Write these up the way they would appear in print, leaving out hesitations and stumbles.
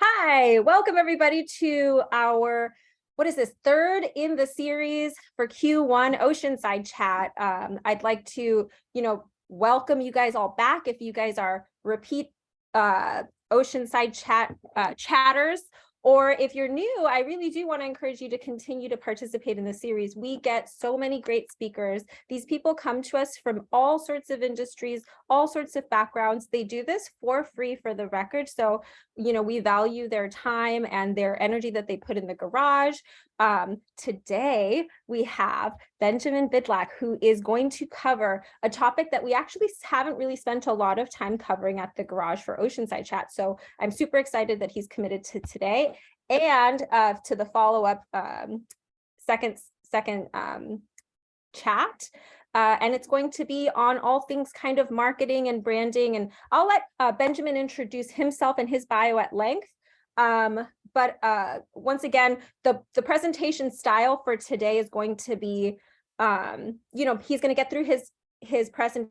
Hi, welcome everybody to our, what is this, third in the series for Q1 Oceanside Chat. I'd like to, welcome you guys all back if you guys are repeat Oceanside Chat chatters. Or if you're new, I really do want to encourage you to continue to participate in the series. We get so many great speakers. These people come to us from all sorts of industries, all sorts of backgrounds. They do this for free for the record. So, we value their time and their energy that they put in the garage. Today, we have Benjamin Bidlack, who is going to cover a topic that we actually haven't really spent a lot of time covering at the garage for Oceanside Chat. So I'm super excited that he's committed to today and to the follow-up second chat. And it's going to be on all things kind of marketing and branding. And I'll let Benjamin introduce himself and his bio at length. But once again, the presentation style for today is going to be, he's going to get through his presentation.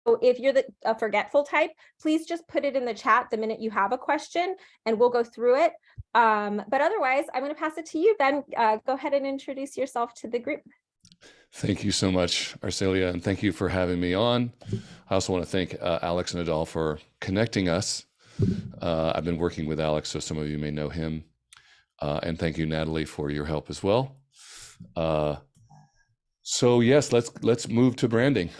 So if you're a forgetful type, please just put it in the chat the minute you have a question and we'll go through it. But otherwise, I'm going to pass it to you, Ben. Go ahead and introduce yourself to the group. Thank you so much, Arcelia, and thank you for having me on. I also want to thank Alex and Adal for connecting us. I've been working with Alex, so some of you may know him. And thank you, Natalie, for your help as well. So yes, let's move to branding.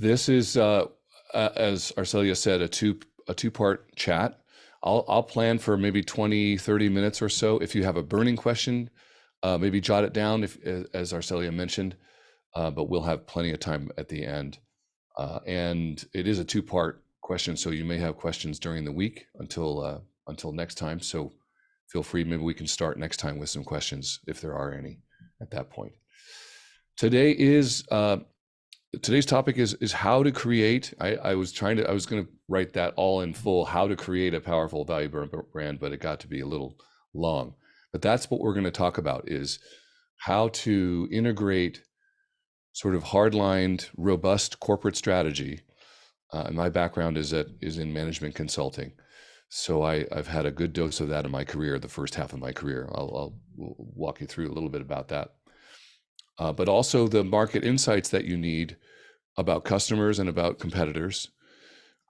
This is, as Arcelia said, a two-part chat. I'll plan for maybe 20, 30 minutes or so. If you have a burning question, maybe jot it down, as Arcelia mentioned, but we'll have plenty of time at the end. And it is a two-part question, so you may have questions during the week until next time. So feel free, maybe we can start next time with some questions if there are any at that point. Today's topic is how to create. I was going to write that all in full, how to create a powerful value brand, but it got to be a little long. But that's what we're going to talk about, is how to integrate sort of hardlined, robust corporate strategy. And my background is in management consulting. So I've had a good dose of that in my career, the first half of my career. I'll walk you through a little bit about that. But also the market insights that you need about customers and about competitors.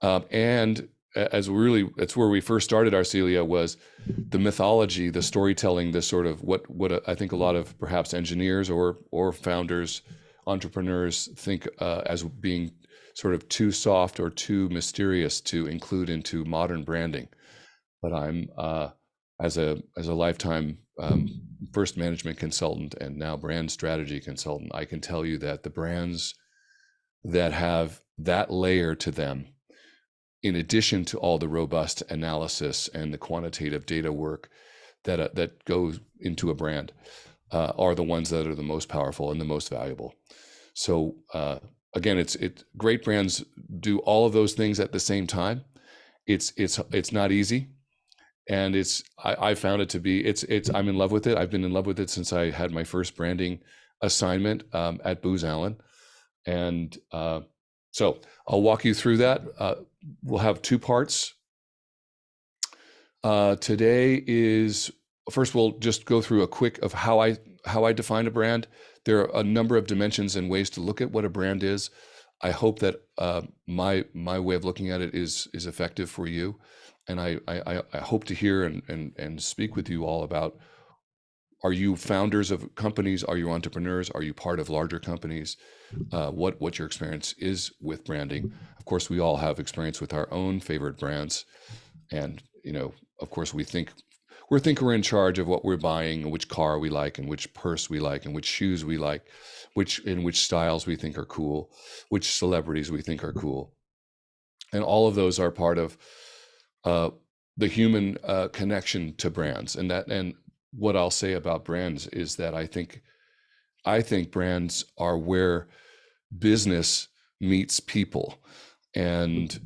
And that's where we first started, Arcelia, was the mythology, the storytelling, the sort of what I think a lot of perhaps engineers or founders, entrepreneurs think as being sort of too soft or too mysterious to include into modern branding. But I'm as a lifetime first management consultant and now brand strategy consultant, I can tell you that the brands that have that layer to them, in addition to all the robust analysis and the quantitative data work that goes into a brand, are the ones that are the most powerful and the most valuable. So again, great brands do all of those things at the same time. It's not easy. And I found it to be, I'm in love with it. I've been in love with it since I had my first branding assignment at Booz Allen. And so I'll walk you through that. We'll have two parts. Today is, first we'll just go through a quick of how I define a brand. There are a number of dimensions and ways to look at what a brand is. I hope that my way of looking at it is effective for you. And I hope to hear and speak with you all about, are you founders of companies? Are you entrepreneurs? Are you part of larger companies? What your experience is with branding. Of course, we all have experience with our own favorite brands. And, of course, we think we're in charge of what we're buying and which car we like and which purse we like and which shoes we like, which styles we think are cool, which celebrities we think are cool. And all of those are part of the human connection to brands. And what I'll say about brands is that I think brands are where business meets people. And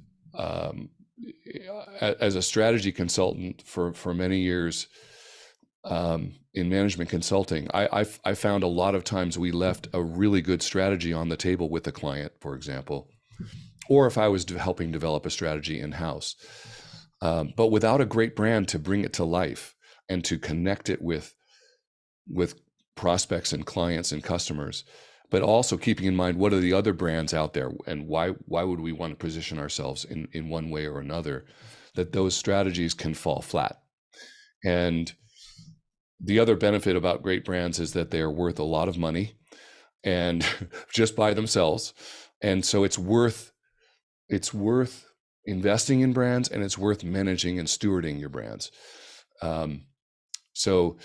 as a strategy consultant for many years in management consulting, I found a lot of times we left a really good strategy on the table with the client, for example, or if I was helping develop a strategy in-house. But without a great brand to bring it to life and to connect it with prospects and clients and customers, but also keeping in mind what are the other brands out there and why would we want to position ourselves in one way or another, that those strategies can fall flat. And the other benefit about great brands is that they are worth a lot of money and just by themselves. And so it's worth investing in brands, and it's worth managing and stewarding your brands. So,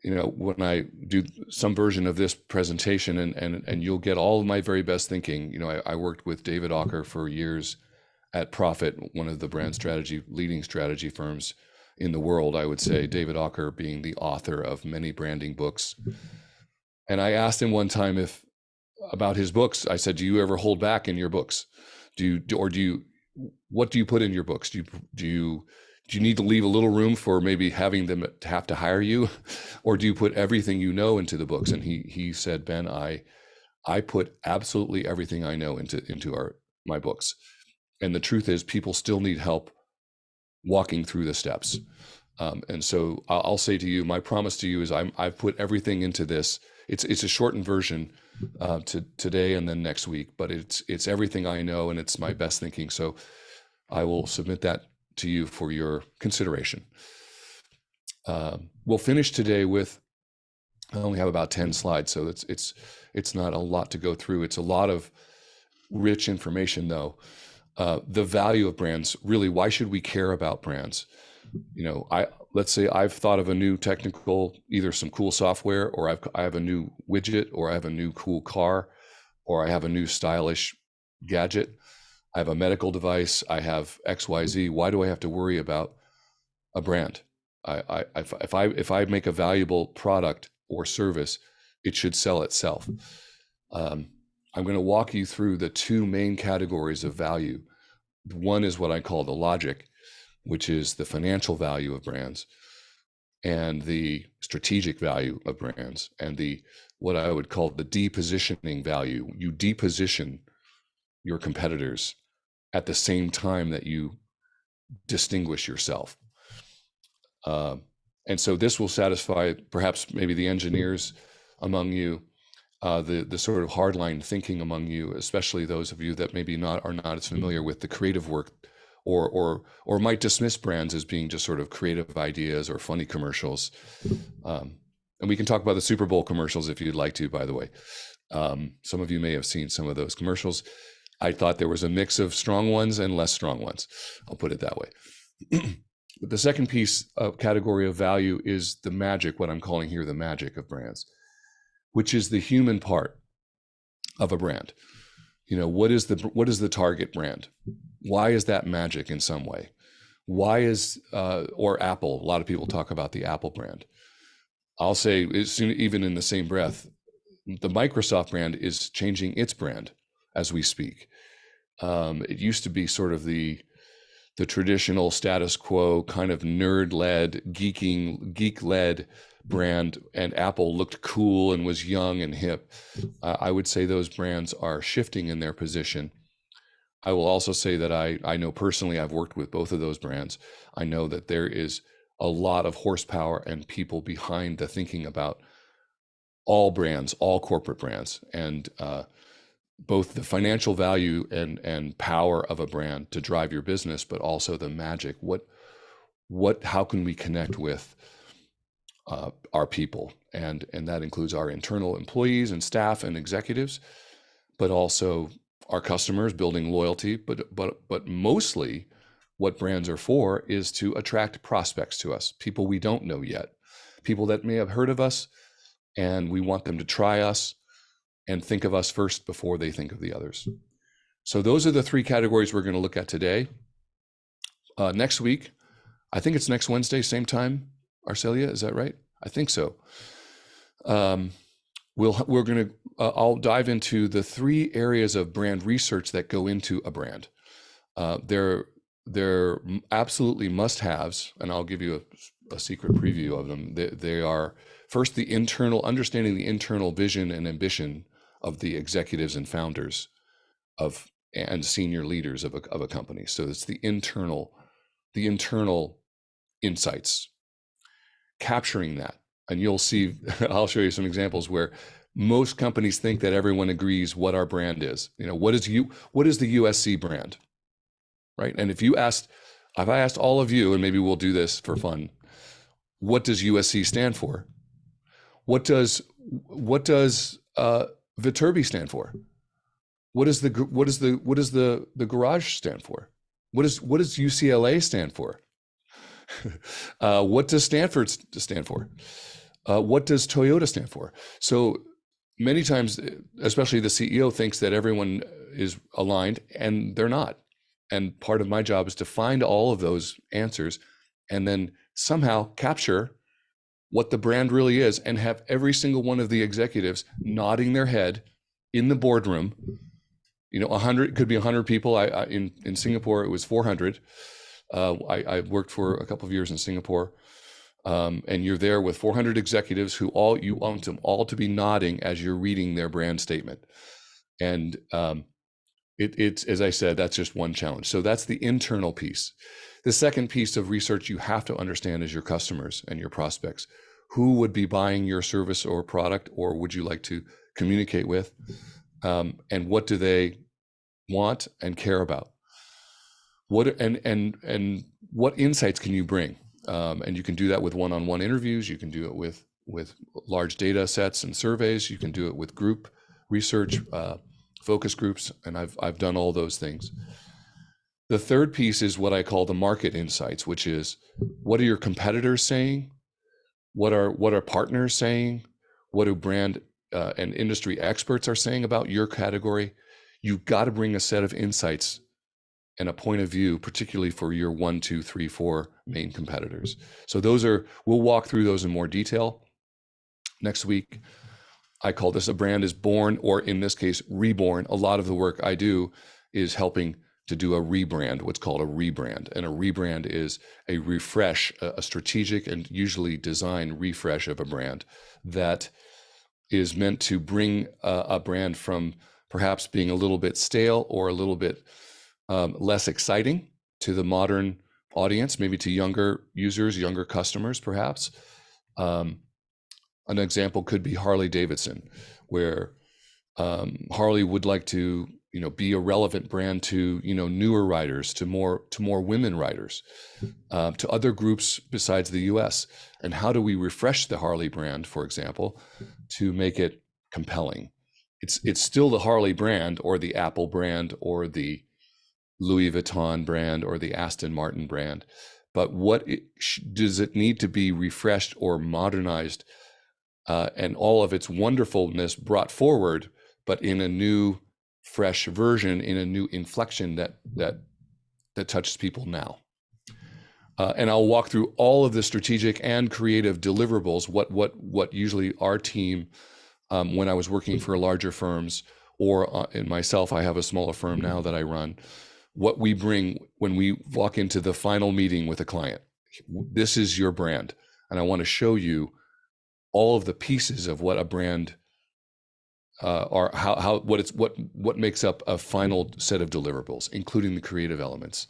when I do some version of this presentation, and you'll get all of my very best thinking. I worked with David Ocker for years at Profit, one of the brand strategy leading strategy firms in the world, I would say, David Ocker being the author of many branding books. And I asked him one time about his books. I said, do you ever hold back in your books? What do you put in your books? Do you need to leave a little room for maybe having them to have to hire you? Or do you put everything you know into the books? And he said, Ben, I put absolutely everything I know into my books. And the truth is, people still need help walking through the steps. And so I'll say to you, my promise to you is I've put everything into this. It's a shortened version to today and then next week, but it's everything I know, and it's my best thinking. So I will submit that to you for your consideration. We'll finish today with, I only have about 10 slides, so it's not a lot to go through. It's a lot of rich information, though. The value of brands, really, why should we care about brands? Let's say I've thought of a new technical, either some cool software, or I have a new widget, or I have a new cool car, or I have a new stylish gadget. I have a medical device. I have XYZ. Why do I have to worry about a brand? If I make a valuable product or service, it should sell itself. I'm going to walk you through the two main categories of value. One is what I call the logic, which is the financial value of brands, and the strategic value of brands, and what I would call the depositioning value. You deposition your competitors at the same time that you distinguish yourself. And so this will satisfy perhaps maybe the engineers among you, the sort of hardline thinking among you, especially those of you that maybe are not as familiar with the creative work, or might dismiss brands as being just sort of creative ideas or funny commercials. And we can talk about the Super Bowl commercials if you'd like to, by the way. Some of you may have seen some of those commercials. I thought there was a mix of strong ones and less strong ones. I'll put it that way. But the second piece of category of value is the magic, what I'm calling here the magic of brands, which is the human part of a brand. What is the target brand? Why is that magic in some way? Why is, or Apple, a lot of people talk about the Apple brand. I'll say, even in the same breath, the Microsoft brand is changing its brand as we speak. It used to be sort of the traditional status quo kind of nerd-led, geek-led brand, and Apple looked cool and was young and hip. I would say those brands are shifting in their position. I will also say that I know personally, I've worked with both of those brands. I know that there is a lot of horsepower and people behind the thinking about all brands, all corporate brands, and both the financial value and power of a brand to drive your business, but also the magic. How can we connect with our people? And that includes our internal employees and staff and executives, but also our customers, building loyalty. But mostly what brands are for is to attract prospects to us, people we don't know yet, people that may have heard of us, and we want them to try us and think of us first before they think of the others. So those are the three categories we're going to look at today. Next week, I think it's next Wednesday, same time, Arcelia, is that right? I think so. I'll dive into the three areas of brand research that go into a brand. They're absolutely must-haves, and I'll give you a secret preview of them. They are, first, understanding the internal vision and ambition of the executives and founders of and senior leaders of a company. So it's the internal insights, capturing that. And you'll see, I'll show you some examples where most companies think that everyone agrees what our brand is. What is the USC brand, right? And if I asked all of you, and maybe we'll do this for fun, what does USC stand for? What does Viterbi stand for? What does the garage stand for? What does UCLA stand for? What does Stanford stand for? What does Toyota stand for? So many times, especially the CEO thinks that everyone is aligned, and they're not. And part of my job is to find all of those answers and then somehow capture what the brand really is, and have every single one of the executives nodding their head in the boardroom. 100 could be 100 people. In Singapore, it was 400. I worked for a couple of years in Singapore, and you're there with 400 executives who you want them all to be nodding as you're reading their brand statement. And it's, as I said, that's just one challenge. So that's the internal piece. The second piece of research you have to understand is your customers and your prospects. Who would be buying your service or product, or would you like to communicate with? And what do they want and care about? What what insights can you bring? And you can do that with one-on-one interviews. You can do it with large data sets and surveys. You can do it with group research, focus groups, and I've done all those things. The third piece is what I call the market insights, which is, what are your competitors saying? What are partners saying? What do brand and industry experts are saying about your category? You've got to bring a set of insights and a point of view, particularly for your 1, 2, 3, 4 main competitors. So we'll walk through those in more detail next week. I call this a brand is born, or in this case, reborn. A lot of the work I do is helping to do a rebrand, what's called a rebrand. And a rebrand is a refresh, a strategic and usually design refresh of a brand that is meant to bring a brand from perhaps being a little bit stale or a little bit less exciting to the modern audience, maybe to younger users, younger customers, perhaps. An example could be Harley Davidson, where Harley would like to be a relevant brand to newer riders, to more women riders, to other groups besides the US. And how do we refresh the Harley brand, for example, to make it compelling? It's still the Harley brand, or the Apple brand, or the Louis Vuitton brand, or the Aston Martin brand, but does it need to be refreshed or modernized, and all of its wonderfulness brought forward, but in a new, fresh version, in a new inflection that touches people now. And I'll walk through all of the strategic and creative deliverables. What usually our team, when I was working for larger firms, or in myself, I have a smaller firm now that I run. What we bring when we walk into the final meeting with a client. This is your brand, and I want to show you all of the pieces of what a brand are, what makes up a final set of deliverables, including the creative elements.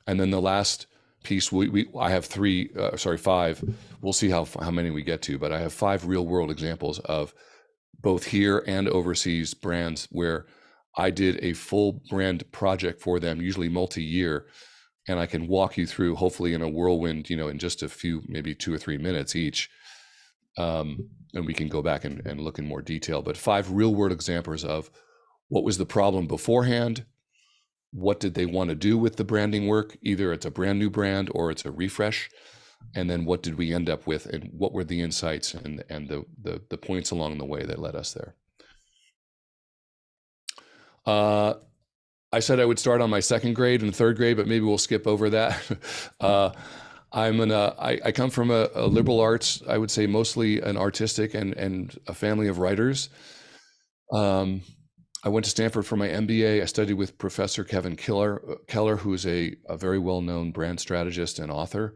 And then the last piece, I have five. We'll see how many we get to, but I have 5 real world examples of both here and overseas brands where I did a full brand project for them, usually multi-year, and I can walk you through, hopefully in a whirlwind, in just a few, maybe 2 or 3 minutes each. And we can go back and look in more detail, but 5 real world examples of what was the problem beforehand, what did they want to do with the branding work, either it's a brand new brand or it's a refresh, and then what did we end up with, and what were the insights and the points along the way that led us there. I said I would start on my 2nd grade and 3rd grade, but maybe we'll skip over that. I come from a liberal arts, I would say mostly an artistic and a family of writers. I went to Stanford for my MBA. I studied with Professor Kevin Keller, who is a very well-known brand strategist and author.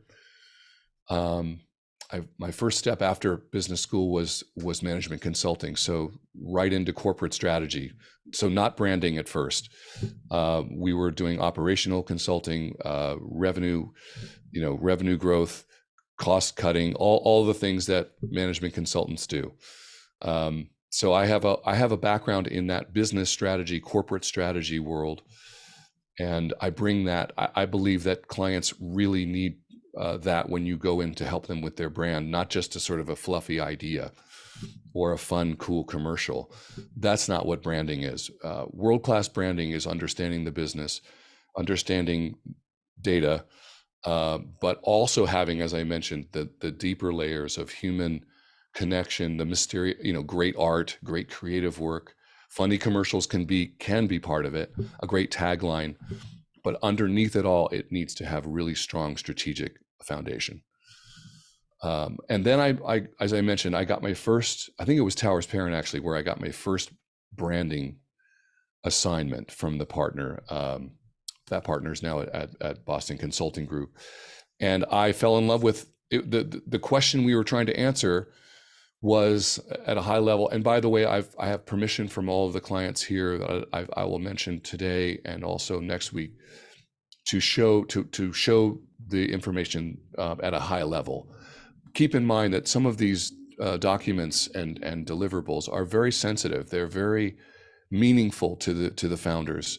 my first step after business school was management consulting. So right into corporate strategy. So not branding at first. We were doing operational consulting, revenue, revenue growth, cost cutting, all the things that management consultants do. So I have a background in that business strategy, corporate strategy world, and I bring that. I believe that clients really need that when you go in to help them with their brand, not just a sort of a fluffy idea or a fun, cool commercial. That's not what branding is. World-class branding is understanding the business, understanding data, but also having, as I mentioned, the deeper layers of human connection, the mysterious, great art, great creative work. Funny commercials can be part of it, a great tagline, but underneath it all, it needs to have really strong strategic foundation. And then I, as I mentioned, I got my first, I think it was Towers Perrin actually, where I got my first branding assignment from the partner. That partner is now at Boston Consulting Group. And I fell in love with it. The question we were trying to answer was at a high level. And by the way, I have permission from all of the clients here that I will mention today and also next week to show the information at a high level. Keep in mind that some of these documents and deliverables are very sensitive. They're very meaningful to the founders.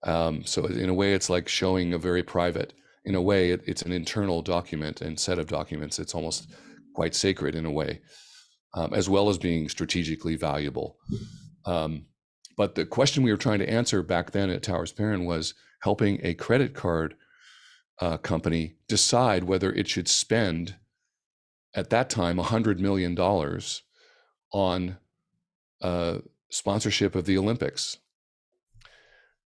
So in a way, it's like showing a very private. In a way, it's an internal document and set of documents. It's almost quite sacred in a way, as well as being strategically valuable. But the question we were trying to answer back then at Towers Perrin was helping a credit card company decide whether it should spend, at that time, $100 million on sponsorship of the Olympics.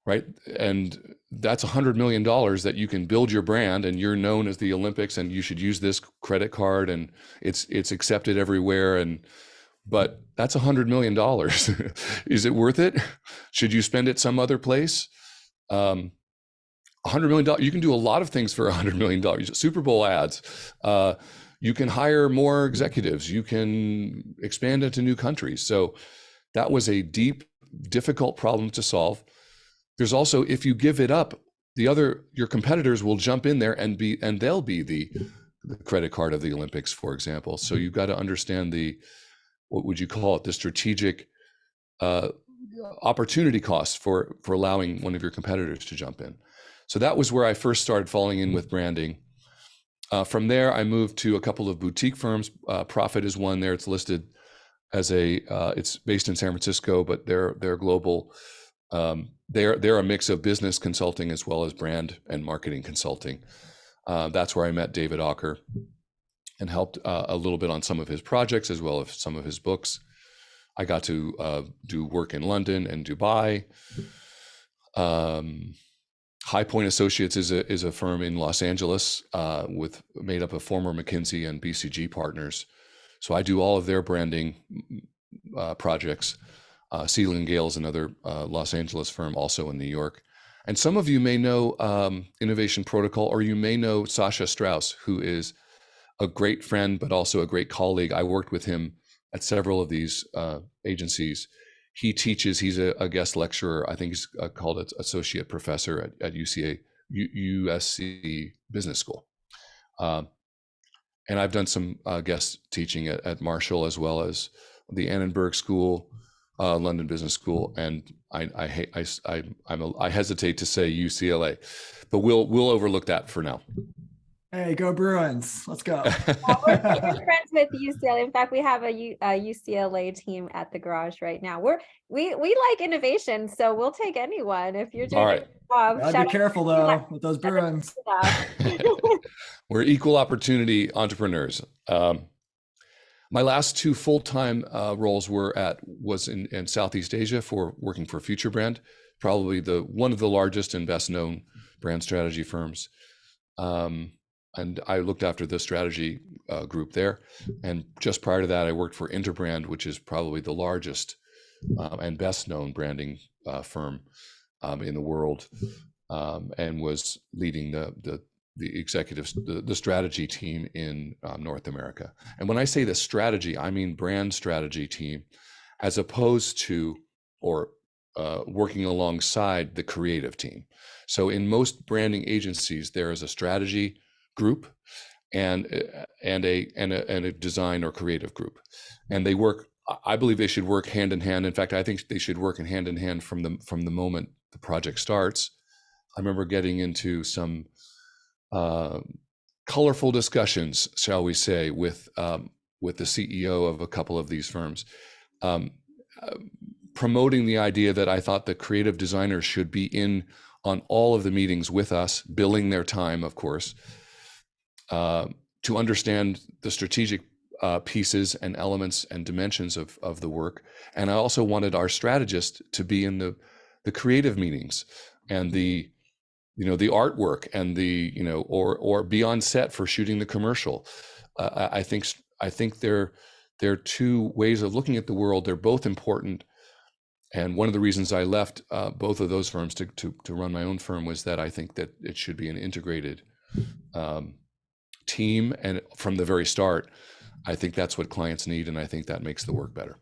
Right? And that's $100 million that you can build your brand and you're known as the Olympics and you should use this credit card and it's accepted everywhere. But that's $100 million. Is it worth it? Should you spend it some other place? $100 million, you can do a lot of things for $100 million. Super Bowl ads. You can hire more executives. You can expand into new countries. So that was a deep, difficult problem to solve. There's also, if you give it up, your competitors will jump in there and they'll be the credit card of the Olympics, for example. So you've got to understand what would you call it, the strategic opportunity cost for allowing one of your competitors to jump in. So that was where I first started falling in with branding. From there, I moved to a couple of boutique firms. Profit is one there. It's listed as it's based in San Francisco, but they're global. They're a mix of business consulting as well as brand and marketing consulting. That's where I met David Ocker and helped a little bit on some of his projects as well as some of his books. I got to do work in London and Dubai. High Point Associates is a firm in Los Angeles made up of former McKinsey and BCG partners. So I do all of their branding projects. Sealing Gale is another Los Angeles firm, also in New York. And some of you may know Innovation Protocol, or you may know Sasha Strauss, who is a great friend, but also a great colleague. I worked with him at several of these agencies. He teaches, he's a guest lecturer. I think he's called it associate professor at USC Business School. And I've done some guest teaching at Marshall as well as the Annenberg School, London Business School, and I hesitate to say UCLA, but we'll overlook that for now. Hey, go Bruins! Let's go. We're friends with UCLA. In fact, we have a UCLA team at the garage right now. We like innovation, so we'll take anyone if you're doing a job. Gotta be careful though with those Bruins. We're equal opportunity entrepreneurs. My last two full-time roles was in Southeast Asia for working for Future Brand, probably one of the largest and best known brand strategy firms. And I looked after the strategy group there. And just prior to that, I worked for Interbrand, which is probably the largest and best known branding firm in the world, and was leading the executives, the strategy team in North America. And when I say the strategy, I mean brand strategy team, as opposed to or working alongside the creative team. So in most branding agencies, there is a strategy group and a design or creative group, and they work. I believe they should work hand in hand. In fact, I think they should work hand in hand from the moment the project starts. I remember getting into some colorful discussions, shall we say, with the CEO of a couple of these firms, promoting the idea that I thought the creative designers should be in on all of the meetings with us, billing their time, of course, to understand the strategic pieces and elements and dimensions of the work. And I also wanted our strategist to be in the creative meetings and the artwork and or be on set for shooting the commercial. I think they're two ways of looking at the world. They're both important. And one of the reasons I left both of those firms to run my own firm was that I think that it should be an integrated team. And from the very start, I think that's what clients need, and I think that makes the work better.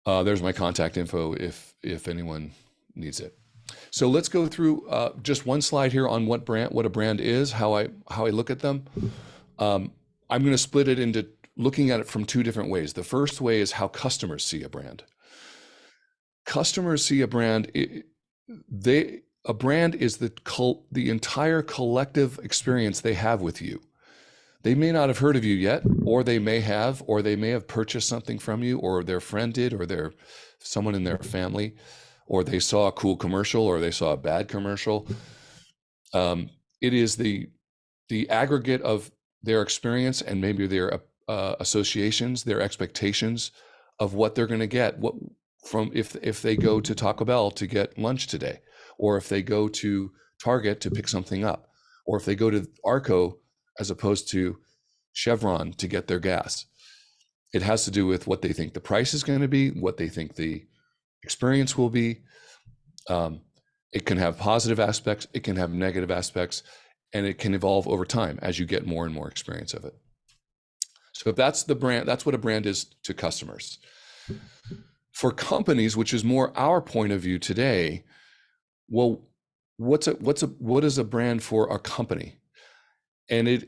There's my contact info if anyone needs it. So let's go through just one slide here on what a brand is, how I look at them. I'm going to split it into looking at it from two different ways. The first way is how customers see a brand. Customers see a brand. A brand is the entire collective experience they have with you. They may not have heard of you yet, or they may have purchased something from you, or their friend did, or someone in their family, or they saw a cool commercial, or they saw a bad commercial. It is the aggregate of their experience and maybe their associations, their expectations of what they're going to get. What from if they go to Taco Bell to get lunch today, or if they go to Target to pick something up, or if they go to Arco as opposed to Chevron to get their gas. It has to do with what they think the price is going to be, what they think the experience will be. It can have positive aspects, it can have negative aspects, and it can evolve over time as you get more and more experience of it. So if that's the brand, that's what a brand is to customers. For companies, which is more our point of view today, well, what is a brand for a company? And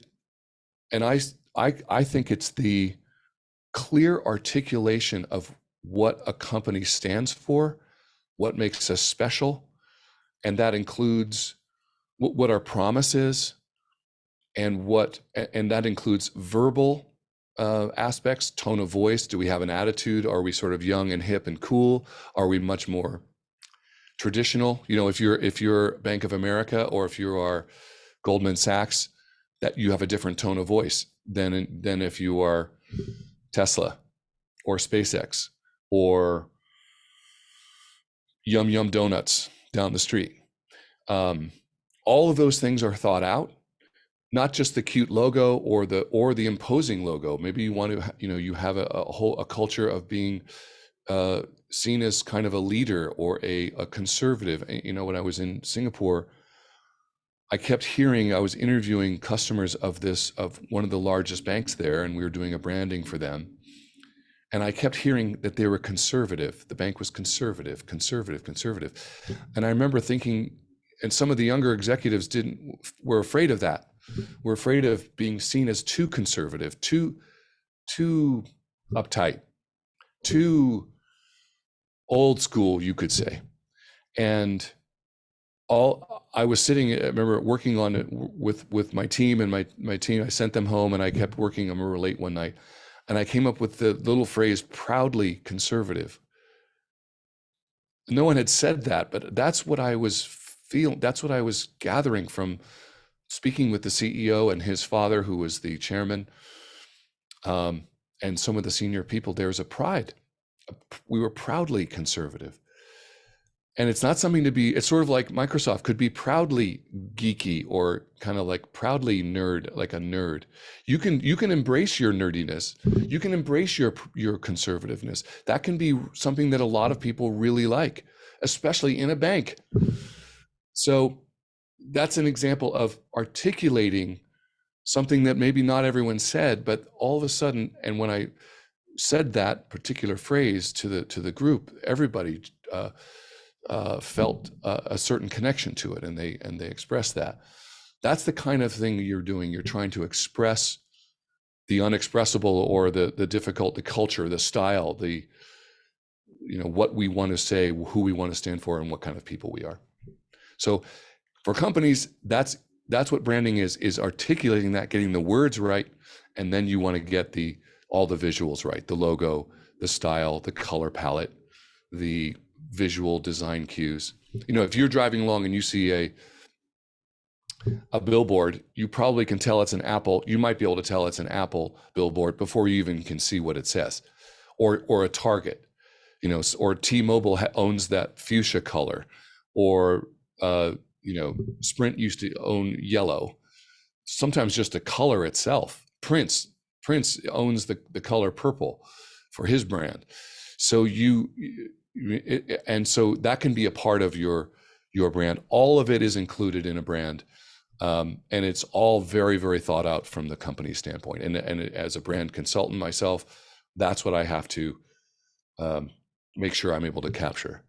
I think it's the clear articulation of what a company stands for, what makes us special, and that includes what our promise is, and that includes verbal aspects, tone of voice. Do we have an attitude? Are we sort of young and hip and cool? Are we much more traditional? If you're Bank of America, or if you are Goldman Sachs, that you have a different tone of voice than if you are Tesla or SpaceX or Yum Yum Donuts down the street. All of those things are thought out, not just the cute logo or the imposing logo. Maybe you want to, you have a culture of being seen as kind of a leader or a conservative. When I was in Singapore, I kept hearing, I was interviewing customers of one of the largest banks there, and we were doing a branding for them. And I kept hearing that they were conservative. The bank was conservative. And I remember thinking, and some of the younger executives were afraid of that. We're afraid of being seen as too conservative, too uptight, too old school, you could say. And I was sitting, I remember working on it with my team, and my team, I sent them home, and I kept working. I remember late one night, and I came up with the little phrase, proudly conservative. No one had said that, but that's what I was feeling. That's what I was gathering from speaking with the CEO and his father, who was the chairman, and some of the senior people. There's a pride. We were proudly conservative. And it's not something to be, it's sort of like Microsoft could be proudly geeky, or kind of like proudly nerd, like a nerd. You can embrace your nerdiness. You can embrace your conservativeness. That can be something that a lot of people really like, especially in a bank. So that's an example of articulating something that maybe not everyone said, but all of a sudden, and when I said that particular phrase to the group, everybody felt a certain connection to it, and they expressed that. That's the kind of thing you're doing. You're trying to express the unexpressible, or the difficult, the culture, the style, the, what we want to say, who we want to stand for, and what kind of people we are. So for companies, that's what branding is articulating that, getting the words right, and then you want to get all the visuals right, the logo, the style, the color palette, the visual design cues. If you're driving along and you see a billboard, you probably can tell it's an Apple. You might be able to tell it's an Apple billboard before you even can see what it says, or a Target, or T-Mobile owns that fuchsia color, or Sprint used to own yellow. Sometimes just the color itself. Prince owns the color purple for his brand. So and so that can be a part of your brand. All of it is included in a brand. And it's all very, very thought out from the company standpoint. And as a brand consultant myself, that's what I have to make sure I'm able to capture.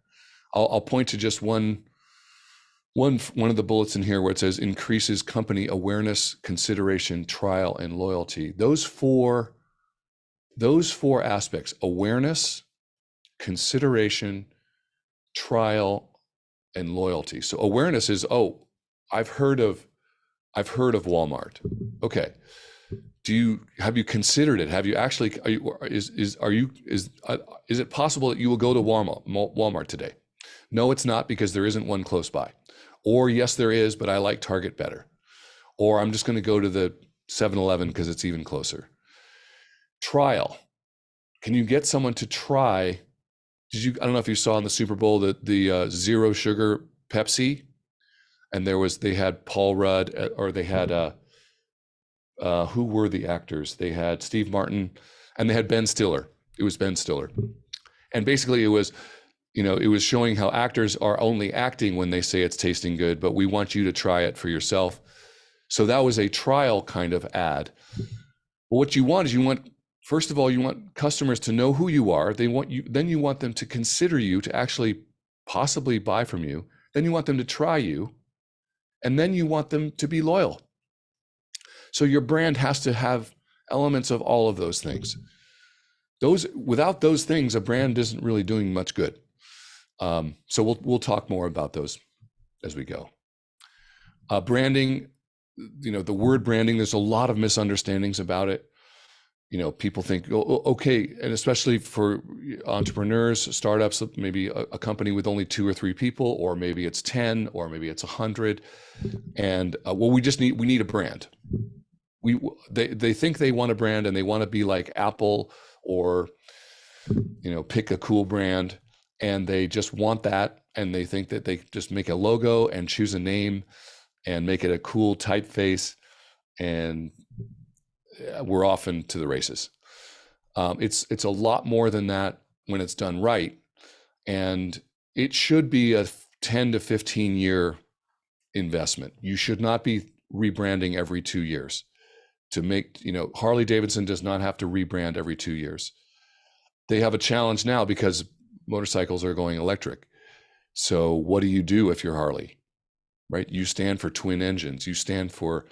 I'll point to just one of the bullets in here where it says increases company awareness, consideration, trial, and loyalty. Those four aspects: awareness, consideration, trial, and loyalty. So awareness is, I've heard of Walmart. Okay. Have you considered it? Have you actually, is it possible that you will go to Walmart today? No, it's not, because there isn't one close by. Or yes, there is, but I like Target better. Or I'm just going to go to the 7-Eleven because it's even closer. Trial. Can you get someone to try? I don't know if you saw in the Super Bowl the zero sugar Pepsi, and they had Paul Rudd, or they had who were the actors? They had Steve Martin, and they had Ben Stiller. It was Ben Stiller, and basically it was showing how actors are only acting when they say it's tasting good, but we want you to try it for yourself. So that was a trial kind of ad. But what you want is, first of all, you want customers to know who you are. Then you want them to consider you, to actually possibly buy from you. Then you want them to try you, and then you want them to be loyal. So your brand has to have elements of all of those things. Without those things, a brand isn't really doing much good. So we'll talk more about those as we go. Branding, the word branding, there's a lot of misunderstandings about it. People think, okay, and especially for entrepreneurs, startups, maybe a company with only 2 or 3 people, or maybe it's 10, or maybe it's 100. And we need a brand. They think they want a brand, and they want to be like Apple, or pick a cool brand, and they just want that, and they think that they just make a logo and choose a name and make it a cool typeface, and we're off into the races. It's a lot more than that when it's done right, and it should be a 10 to 15 year investment. You should not be rebranding every 2 years. To make, Harley Davidson does not have to rebrand every 2 years. They have a challenge now because motorcycles are going electric. So what do you do if you're Harley, right? You stand for twin engines. You stand for,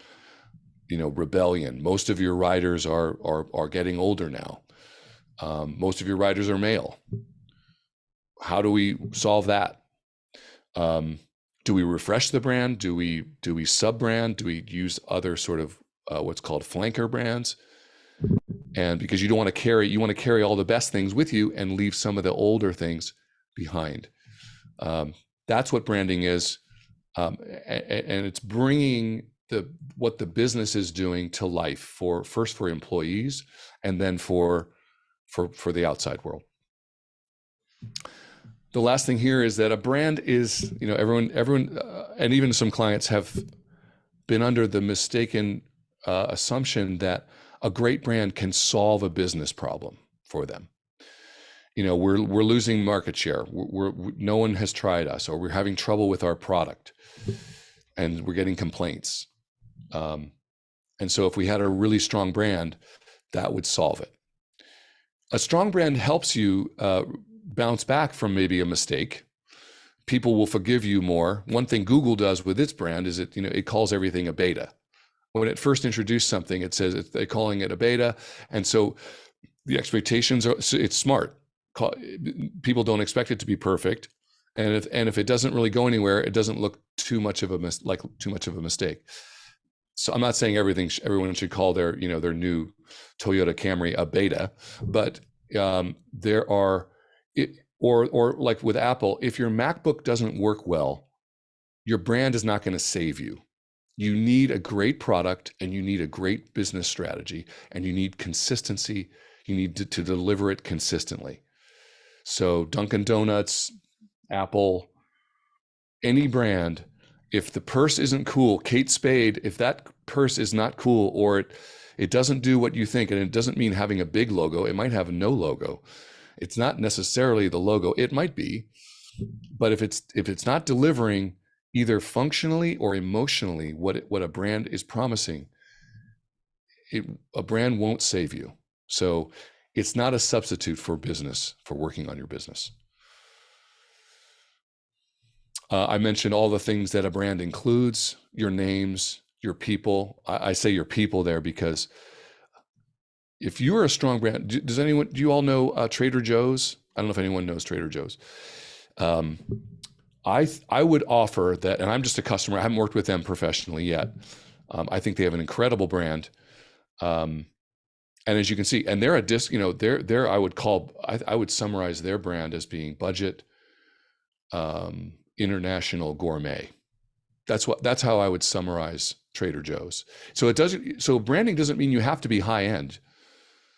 rebellion. Most of your riders are getting older now. Most of your riders are male. How do we solve that? Do we refresh the brand? Do we sub-brand? Do we use other sort of what's called flanker brands? And because you want to carry all the best things with you and leave some of the older things behind. That's what branding is, and it's bringing what the business is doing to life first for employees, and then for the outside world. The last thing here is that a brand is, everyone, and even some clients have been under the mistaken assumption that a great brand can solve a business problem for them. We're losing market share. No one has tried us, or we're having trouble with our product. and we're getting complaints. And so if we had a really strong brand, that would solve it. A strong brand helps you bounce back from maybe a mistake. People will forgive you more. One thing Google does with its brand is it calls everything a beta. When it first introduced something, it says they're calling it a beta. And so the expectations are, it's smart. People don't expect it to be perfect. And if it doesn't really go anywhere, it doesn't look too much of a mistake. So I'm not saying everyone should call their new Toyota Camry a beta, but there are, or like with Apple, if your MacBook doesn't work well, your brand is not going to save you. You need a great product, and you need a great business strategy, and you need consistency. You need to deliver it consistently. So Dunkin' Donuts, Apple, any brand, if the purse isn't cool, Kate Spade, if that purse is not cool, or it doesn't do what you think, and it doesn't mean having a big logo, it might have no logo. It's not necessarily the logo. It might be, but if it's not delivering either functionally or emotionally what a brand is promising, a brand won't save you. So it's not a substitute for working on your business. I mentioned all the things that a brand includes: your names, your people. I say your people there because if you're a strong brand, do you all know Trader Joe's? I don't know if anyone knows Trader Joe's. I would offer that, and I'm just a customer. I haven't worked with them professionally yet. I think they have an incredible brand. And as you can see, and they're I would summarize their brand as being budget, international, gourmet. That's how I would summarize Trader Joe's. So branding doesn't mean you have to be high end.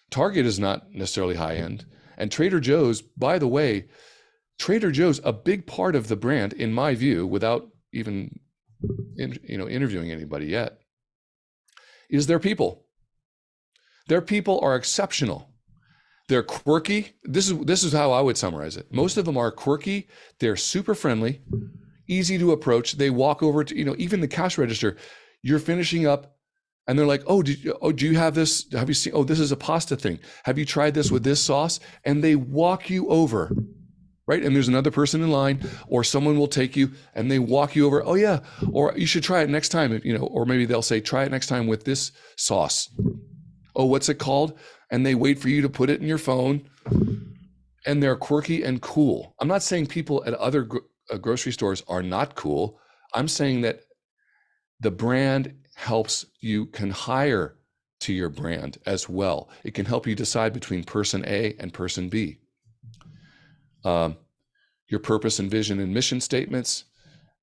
Target is not necessarily high end. And Trader Joe's, by the way, a big part of the brand, in my view, without even interviewing anybody yet, is their people. Their people are exceptional. They're quirky. This is how I would summarize it. Most of them are quirky. They're super friendly, easy to approach. They walk over to, even the cash register, you're finishing up and they're like, do you have this? Have you seen, this is a pasta thing. Have you tried this with this sauce? And they walk you over, right? And there's another person in line, or someone will take you and they walk you over. Oh yeah. Or you should try it next time, or maybe they'll say, try it next time with this sauce. Oh, what's it called? And they wait for you to put it in your phone, and they're quirky and cool. I'm not saying people at other grocery stores are not cool. I'm saying that the brand helps you can hire to your brand as well. It can help you decide between person A and person B. Your purpose and vision and mission statements,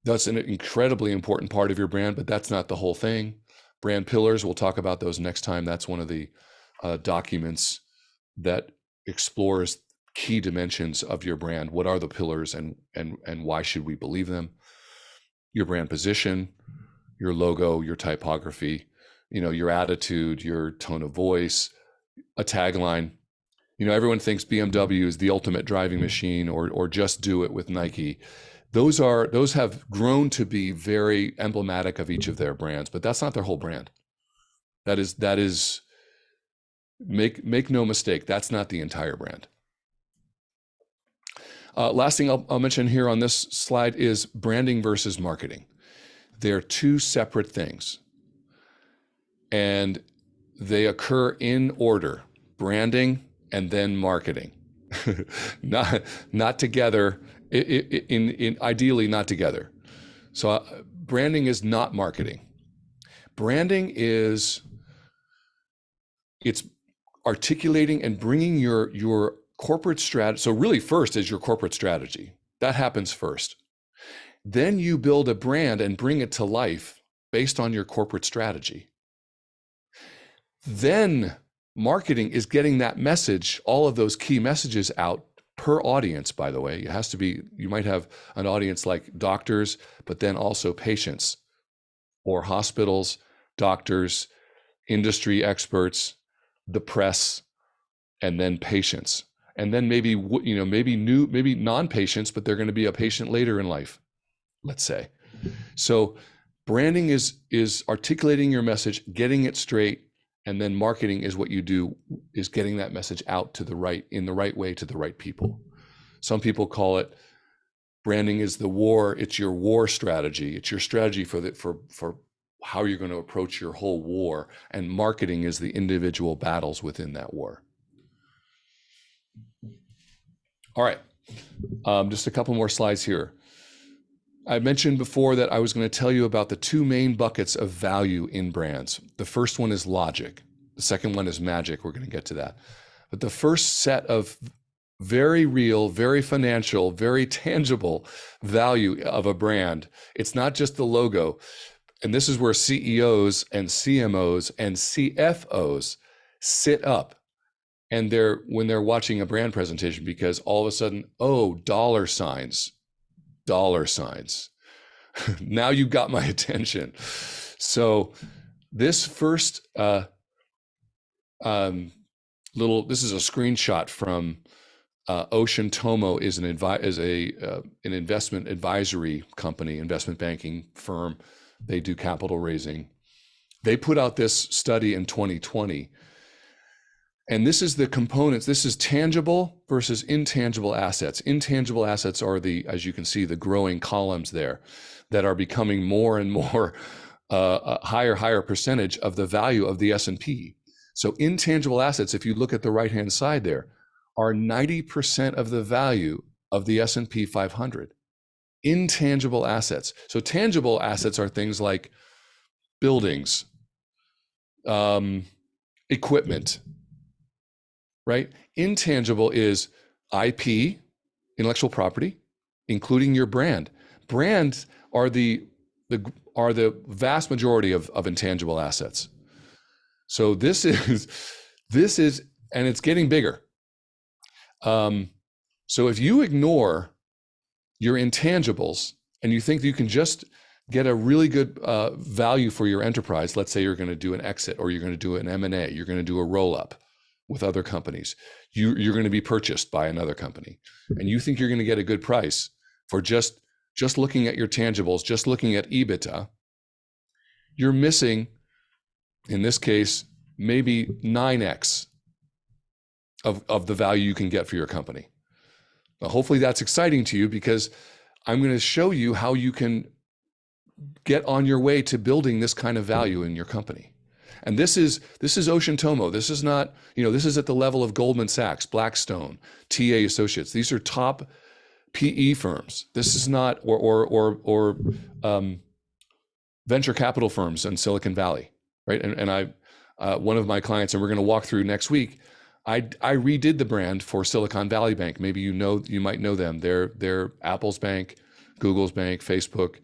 that's an incredibly important part of your brand, but that's not the whole thing. Brand pillars, we'll talk about those next time. That's one of the documents that explores key dimensions of your brand. What are the pillars and why should we believe them? Your brand position, your logo, your typography, your attitude, your tone of voice, a tagline. Everyone thinks BMW is the ultimate driving machine, or just do it with Nike. Those have grown to be very emblematic of each of their brands, but that's not their whole brand. That is make no mistake, that's not the entire brand. Last thing I'll mention here on this slide is branding versus marketing. They're two separate things, and they occur in order: branding and then marketing. not together. Ideally not together. So branding is not marketing. Branding it's articulating and bringing your corporate strategy. So really first is your corporate strategy. That happens first. Then you build a brand and bring it to life based on your corporate strategy. Then marketing is getting that message, all of those key messages out per audience, by the way. It has to be, you might have an audience like doctors, but then also patients, or hospitals, doctors, industry experts, the press, and then patients. And then maybe non-patients, but they're going to be a patient later in life, let's say. So Branding is articulating your message, getting it straight, and then marketing is what you do, is getting that message out to in the right way to the right people. Some people call it branding is the war. It's your war strategy. It's your strategy for how you're going to approach your whole war. And marketing is the individual battles within that war. All right, just a couple more slides here. I mentioned before that I was going to tell you about the two main buckets of value in brands. The first one is logic. The second one is magic. We're going to get to that. But the first set of very real, very financial, very tangible value of a brand, it's not just the logo. And this is where CEOs and CMOs and CFOs sit up and when they're watching a brand presentation, because all of a sudden, oh, dollar signs. Now you got my attention. So this first this is a screenshot from Ocean Tomo is an investment advisory company, investment banking firm. They do capital raising. They put out this study in 2020. And this is the components. This is tangible versus intangible assets. Intangible assets are as you can see, the growing columns there that are becoming more and more a higher percentage of the value of the S&P. So intangible assets, if you look at the right-hand side there, are 90% of the value of the S&P 500. Intangible assets. So tangible assets are things like buildings, equipment, right? Intangible is IP, intellectual property, including your brand. Brands are the vast majority of intangible assets. So this is, and it's getting bigger. So if you ignore your intangibles and you think that you can just get a really good value for your enterprise, let's say you're going to do an exit or you're going to do an M&A, you're going to do a roll-up with other companies, you're going to be purchased by another company, and you think you're going to get a good price for just looking at your tangibles, just looking at EBITDA, you're missing, in this case, maybe 9x of the value you can get for your company. Now, hopefully that's exciting to you, because I'm going to show you how you can get on your way to building this kind of value in your company. And this is Ocean Tomo. This is not, this is at the level of Goldman Sachs, Blackstone, TA Associates. These are top PE firms. This is not, or venture capital firms in Silicon Valley, right? And one of my clients, and we're going to walk through next week, I redid the brand for Silicon Valley Bank. Maybe you might know them. They're Apple's bank, Google's bank, Facebook,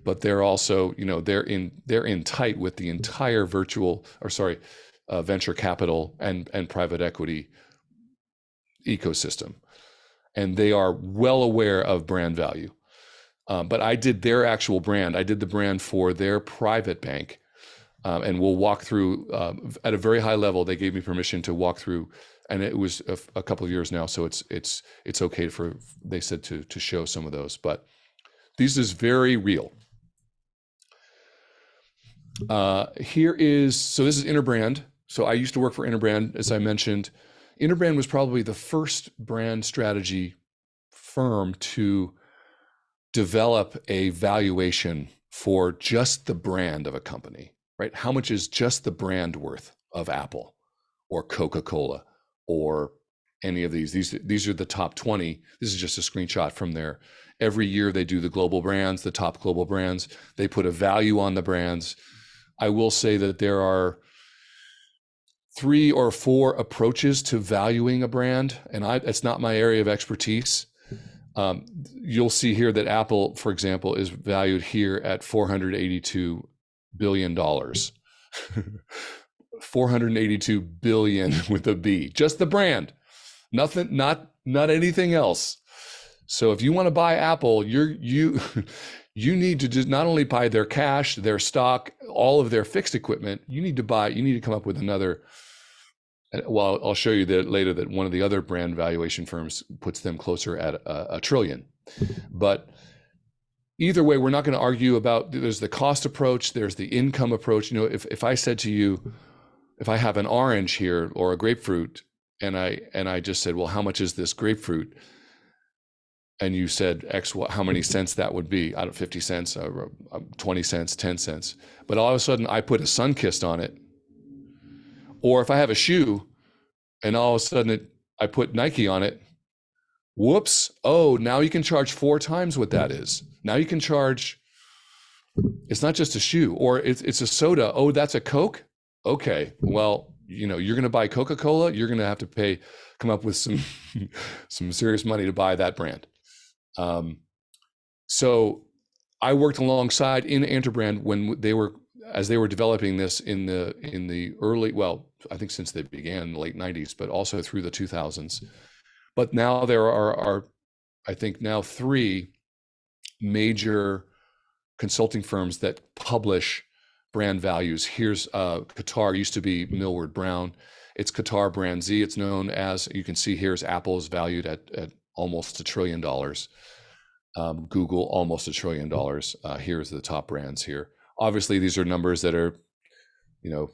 but they're also, they're in tight with the entire venture capital and private equity ecosystem. And they are well aware of brand value. But I did their actual brand. I did the brand for their private bank. And we'll walk through at a very high level. They gave me permission to walk through, and it was a couple of years now, so it's okay they said to show some of those. But this is very real. This is Interbrand. So I used to work for Interbrand, as I mentioned. Interbrand was probably the first brand strategy firm to develop a valuation for just the brand of a company, right? How much is just the brand worth of Apple or Coca-Cola or any of these? These are the top 20. This is just a screenshot from there. Every year they do the global brands, the top global brands. They put a value on the brands. I will say that there are 3 or 4 approaches to valuing a brand, and it's not my area of expertise. You'll see here that Apple, for example, is valued here at $482 billion. 482 billion with a B, just the brand, nothing, not anything else. So if you want to buy Apple, you need to just not only buy their cash, their stock, all of their fixed equipment. You need to come up with another. Well, I'll show you that later, that one of the other brand valuation firms puts them closer at a trillion. But either way, we're not going to argue about, there's the cost approach, there's the income approach. You know, if I said to you, if I have an orange here or a grapefruit, and I just said, well, how much is this grapefruit? And you said X, how many cents that would be? I don't 50 cents, 20 cents, 10 cents. But all of a sudden I put a Sunkist on it. Or if I have a shoe and all of a sudden I put Nike on it, whoops. Oh, now you can charge 4 times what that is. Now you can charge, it's not just a shoe, or it's a soda. Oh, that's a Coke? Okay, well, you know, you're going to buy Coca-Cola, you're going to have to come up with some serious money to buy that brand. So I worked alongside in Interbrand when they were developing this in the early, well, I think since they began in the late 90s, but also through the 2000s. But now there are I think now 3 major consulting firms that publish brand values. Here's Qatar, used to be Millward Brown. It's Qatar Brand Z. It's known as, you can see here's Apple is valued at almost $1 trillion. Google, almost $1 trillion. Here's the top brands here. Obviously, these are numbers that are, you know,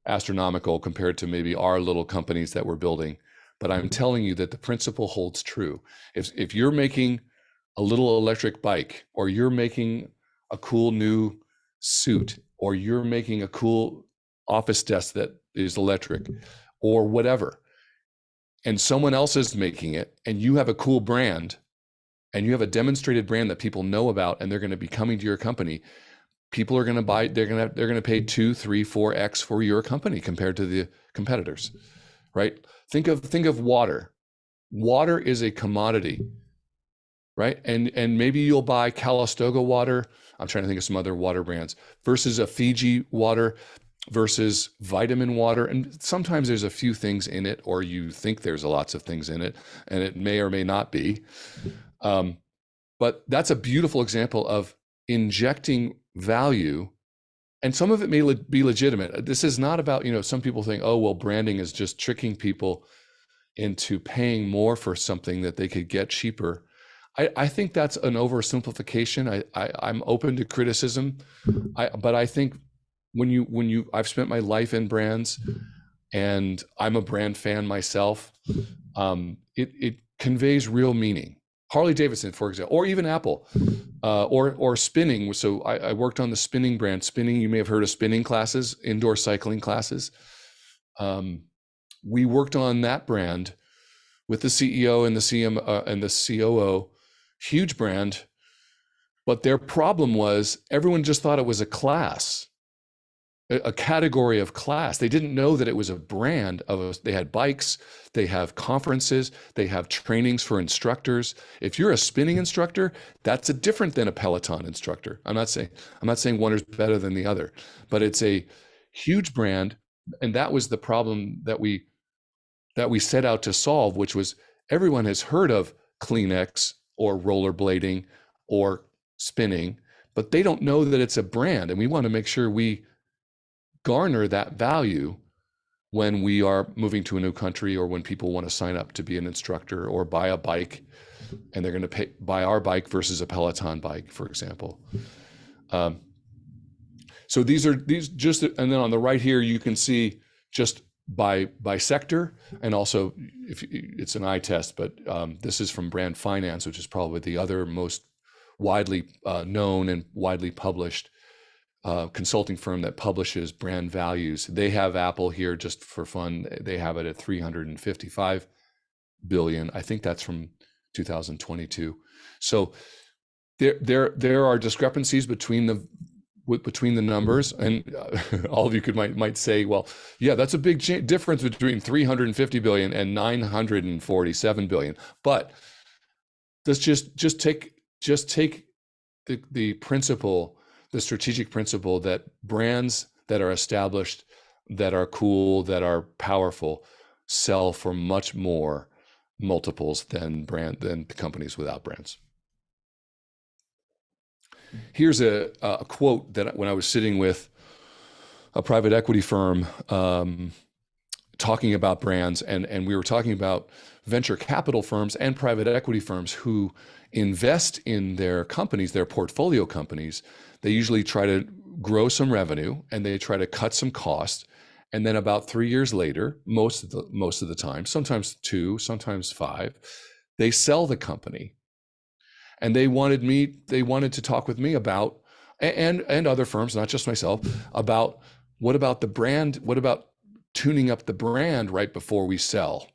astronomical compared to maybe our little companies that we're building. But I'm telling you that the principle holds true. If you're making a little electric bike, or you're making a cool new suit, or you're making a cool office desk that is electric, or whatever, and someone else is making it, and you have a cool brand, and you have a demonstrated brand that people know about, and they're going to be coming to your company, people are going to buy, they're going to pay 2, 3, 4x for your company compared to the competitors, right? Think of water. Water is a commodity, right? And maybe you'll buy Calistoga water. I'm trying to think of some other water brands versus a Fiji water versus vitamin water. And sometimes there's a few things in it, or you think there's lots of things in it, and it may or may not be. But that's a beautiful example of injecting value. And some of it may be legitimate. This is not about, you know, some people think, oh, well, branding is just tricking people into paying more for something that they could get cheaper. I think that's an oversimplification. I'm open to criticism. But I think I've spent my life in brands, and I'm a brand fan myself. It conveys real meaning. Harley Davidson, for example, or even Apple, or spinning. So I worked on the spinning brand. Spinning, you may have heard of spinning classes, indoor cycling classes. We worked on that brand with the CEO and the CM and the COO, huge brand. But their problem was everyone just thought it was a class, a category of class. They didn't know that it was a brand they had bikes, they have conferences, they have trainings for instructors. If you're a spinning instructor, that's different than a Peloton instructor. I'm not saying one is better than the other, but it's a huge brand. And that was the problem that we set out to solve, which was everyone has heard of Kleenex or rollerblading or spinning, but they don't know that it's a brand. And we want to make sure we garner that value when we are moving to a new country, or when people want to sign up to be an instructor or buy a bike, and they're going to buy our bike versus a Peloton bike, for example. So these just, and then on the right here, you can see just by sector, and also if it's an eye test, but this is from Brand Finance, which is probably the other most widely known and widely published consulting firm that publishes brand values. They have Apple here just for fun. They have it at 355 billion. I think that's from 2022. So there are discrepancies between the numbers, and all of you might say, well, yeah, that's a big difference between 350 billion and 947 billion. But let's just take the principle, the strategic principle that brands that are established, that are cool, that are powerful, sell for much more multiples than companies without brands. Here's a quote that when I was sitting with a private equity firm talking about brands, and we were talking about venture capital firms and private equity firms who invest in their companies, their portfolio companies. They usually try to grow some revenue and they try to cut some costs. And then about 3 years later, most of the time, sometimes 2, sometimes 5, they sell the company. And they wanted to talk with me about, and other firms, not just myself, about what about the brand? What about tuning up the brand right before we sell?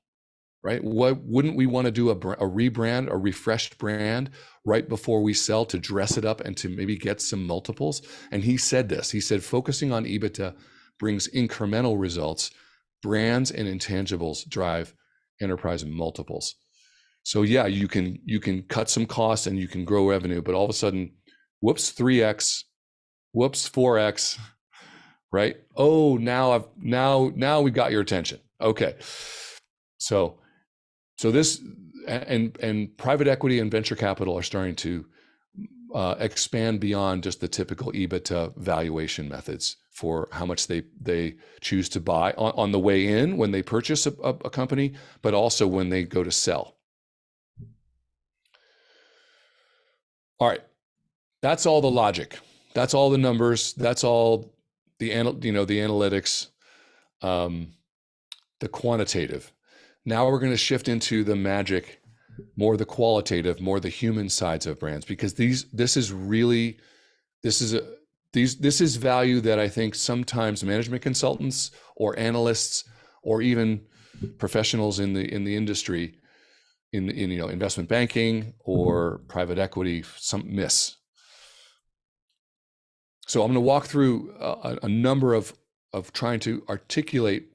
Right? What wouldn't we want to do a rebrand, a refreshed brand right before we sell to dress it up and to maybe get some multiples? And he said this. He said, focusing on EBITDA brings incremental results. Brands and intangibles drive enterprise multiples. So yeah, you can cut some costs and you can grow revenue, but all of a sudden, whoops, 3x, whoops, 4x, right? Oh, now we got your attention. Okay. So this and private equity and venture capital are starting to expand beyond just the typical EBITDA valuation methods for how much they choose to buy on the way in when they purchase a company, but also when they go to sell. All right, that's all the logic. That's all the numbers. That's all the analytics, the quantitative. Now we're going to shift into the magic, more the qualitative, more the human sides of brands, because this is value that I think sometimes management consultants or analysts or even professionals in the industry, in investment banking or private equity, some miss. So I'm going to walk through a number of trying to articulate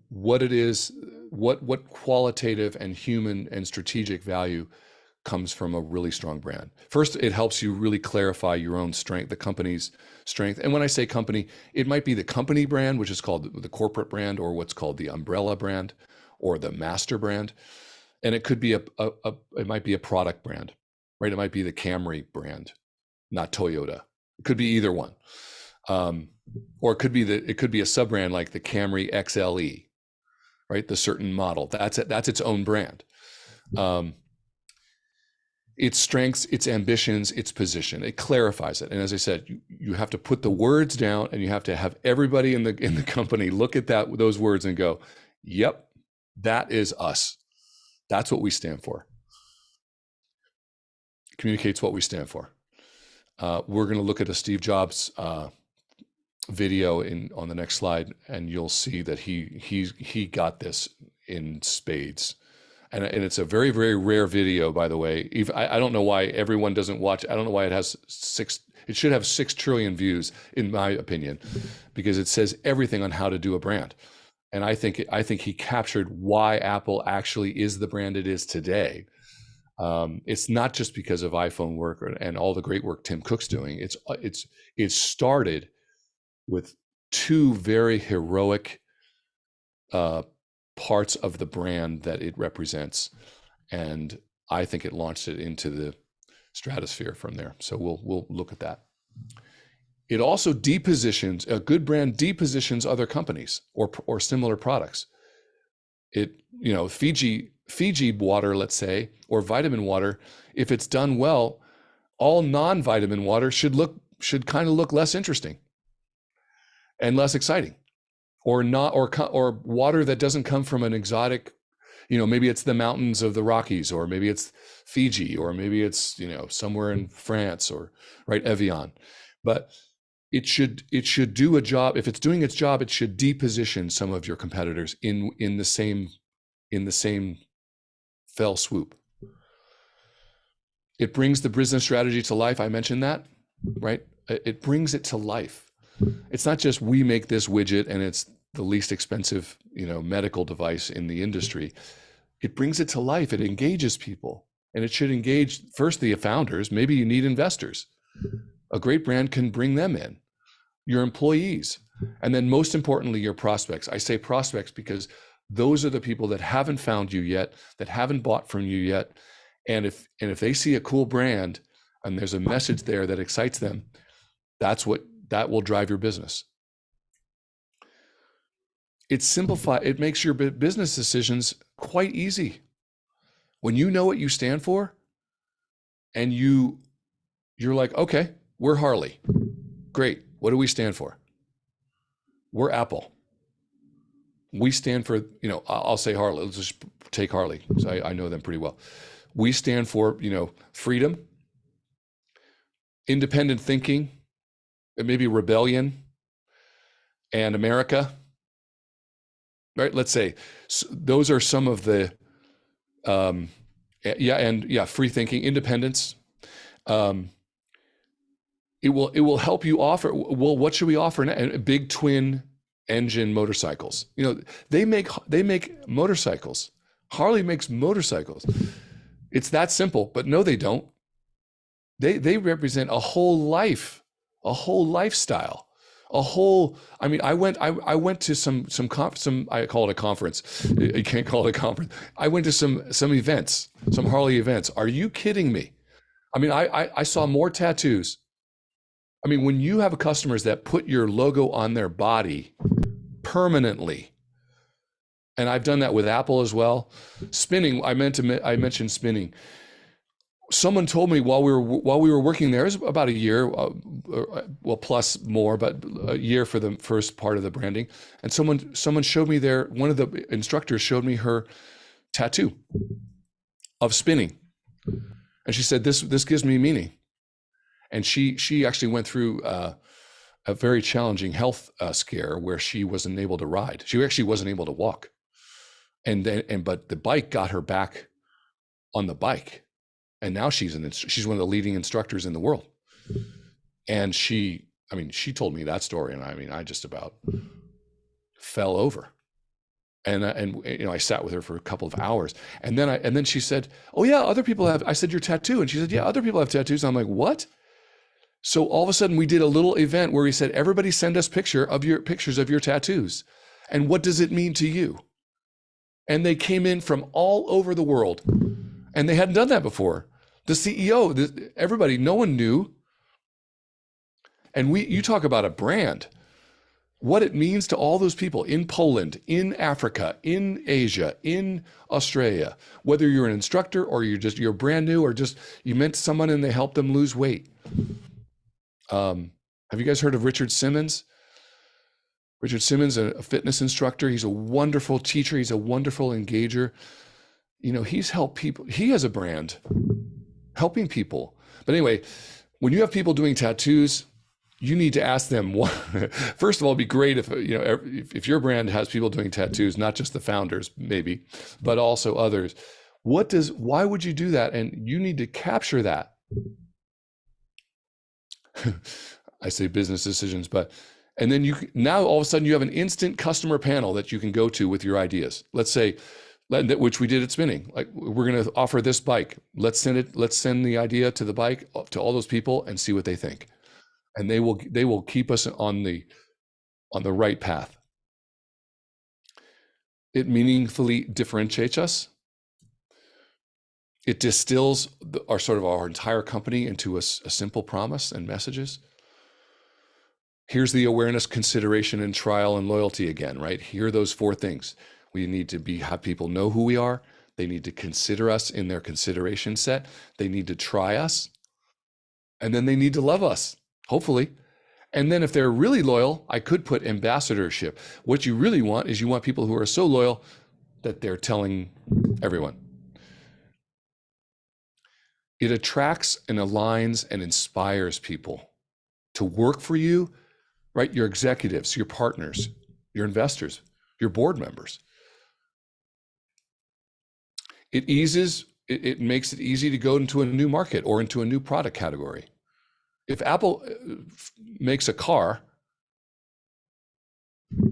what it is, what qualitative and human and strategic value comes from a really strong brand. First, it helps you really clarify your own strength, the company's strength. And when I say company, it might be the company brand, which is called the corporate brand, or what's called the umbrella brand, or the master brand. And it could be it might be a product brand, right? It might be the Camry brand, not Toyota. It could be either one. Or it could be a sub brand like the Camry XLE, right? The certain model. That's its own brand. Its strengths, its ambitions, its position. It clarifies it. And as I said, you have to put the words down, and you have to have everybody in the company look at those words and go, "Yep, that is us. That's what we stand for." It communicates what we stand for. We're going to look at a Steve Jobs video on the next slide, and you'll see that he got this in spades. And it's a very, very rare video, by the way. I don't know why everyone doesn't watch. I don't know why it should have 6 trillion views, in my opinion, because it says everything on how to do a brand. And I think he captured why Apple actually is the brand it is today. It's not just because of iPhone work and all the great work Tim Cook's doing. It started with 2 very heroic parts of the brand that it represents, and I think it launched it into the stratosphere from there. So we'll look at that. It also depositions, a good brand depositions other companies or similar products. Fiji water, let's say, or vitamin water, if it's done well, all non-vitamin water should kind of look less interesting and less exciting, or water that doesn't come from an exotic, maybe it's the mountains of the Rockies, or maybe it's Fiji, or maybe it's, somewhere in France, or right, Evian. But it should do a job. If it's doing its job, it should deposition some of your competitors in the same fell swoop. It brings the business strategy to life. I mentioned that, right? It brings it to life. It's not just we make this widget and it's the least expensive, medical device in the industry. It brings it to life. It engages people, and it should engage first the founders. Maybe you need investors. A great brand can bring them in, your employees, and then most importantly, your prospects. I say prospects because those are the people that haven't found you yet, that haven't bought from you yet. And if they see a cool brand and there's a message there that excites them, that will drive your business. it makes your business decisions quite easy. When you know what you stand for and you're like, okay, we're Harley. Great. What do we stand for? We're Apple. We stand for, I'll say Harley. Let's just take Harley. So I know them pretty well. We stand for, freedom, independent thinking, maybe rebellion, and America. Right? Let's say those are some of the, free thinking, independence. It will help you offer. Well, what should we offer now? Big twin engine motorcycles. They make motorcycles. Harley makes motorcycles. It's that simple, but no, they don't. They represent a whole life, a whole lifestyle, a whole. I mean, I went to some I call it a conference. You can't call it a conference. I went to some events, some Harley events. Are you kidding me? I mean, I saw more tattoos. I mean, when you have customers that put your logo on their body permanently, and I've done that with Apple as well. Spinning, I mentioned spinning. Someone told me while we were working there, it was about a year, well, plus more, but a year for the first part of the branding. And someone showed me one of the instructors showed me her tattoo of spinning. And she said, this gives me meaning. And she actually went through a very challenging health scare where she wasn't able to ride. She actually wasn't able to walk. But the bike got her back on the bike. And now she's one of the leading instructors in the world. And she told me that story. And I just about fell over. And I sat with her for a couple of hours. And then she said, oh yeah, other people have, I said, your tattoo. And she said, yeah, other people have tattoos. And I'm like, what? So all of a sudden we did a little event where we said, everybody send us pictures of your tattoos. And what does it mean to you? And they came in from all over the world and they hadn't done that before. The CEO, everybody, no one knew. And you talk about a brand, what it means to all those people in Poland, in Africa, in Asia, in Australia, whether you're an instructor or you're brand new or just you met someone and they helped them lose weight. Have you guys heard of Richard Simmons? Richard Simmons, a fitness instructor. He's a wonderful teacher. He's a wonderful engager. He's helped people. He has a brand helping people. But anyway, when you have people doing tattoos, you need to ask them what, first of all, it'd be great if your brand has people doing tattoos, not just the founders maybe, but also others. Why would you do that? And you need to capture that. I say business decisions, and then now all of a sudden you have an instant customer panel that you can go to with your ideas. Let's say, which we did at Spinning, like we're going to offer this bike. Let's send the idea to the bike to all those people and see what they think. And they will keep us on the right path. It meaningfully differentiates us. It distills our entire company into a simple promise and messages. Here's the awareness, consideration, and trial and loyalty again, right? Here are those four things. We need to have people know who we are. They need to consider us in their consideration set. They need to try us. And then they need to love us, hopefully. And then if they're really loyal, I could put ambassadorship. What you really want is you want people who are so loyal that they're telling everyone. It attracts and aligns and inspires people to work for you, right? Your executives, your partners, your investors, your board members. It makes it easy to go into a new market or into a new product category. If Apple makes a car,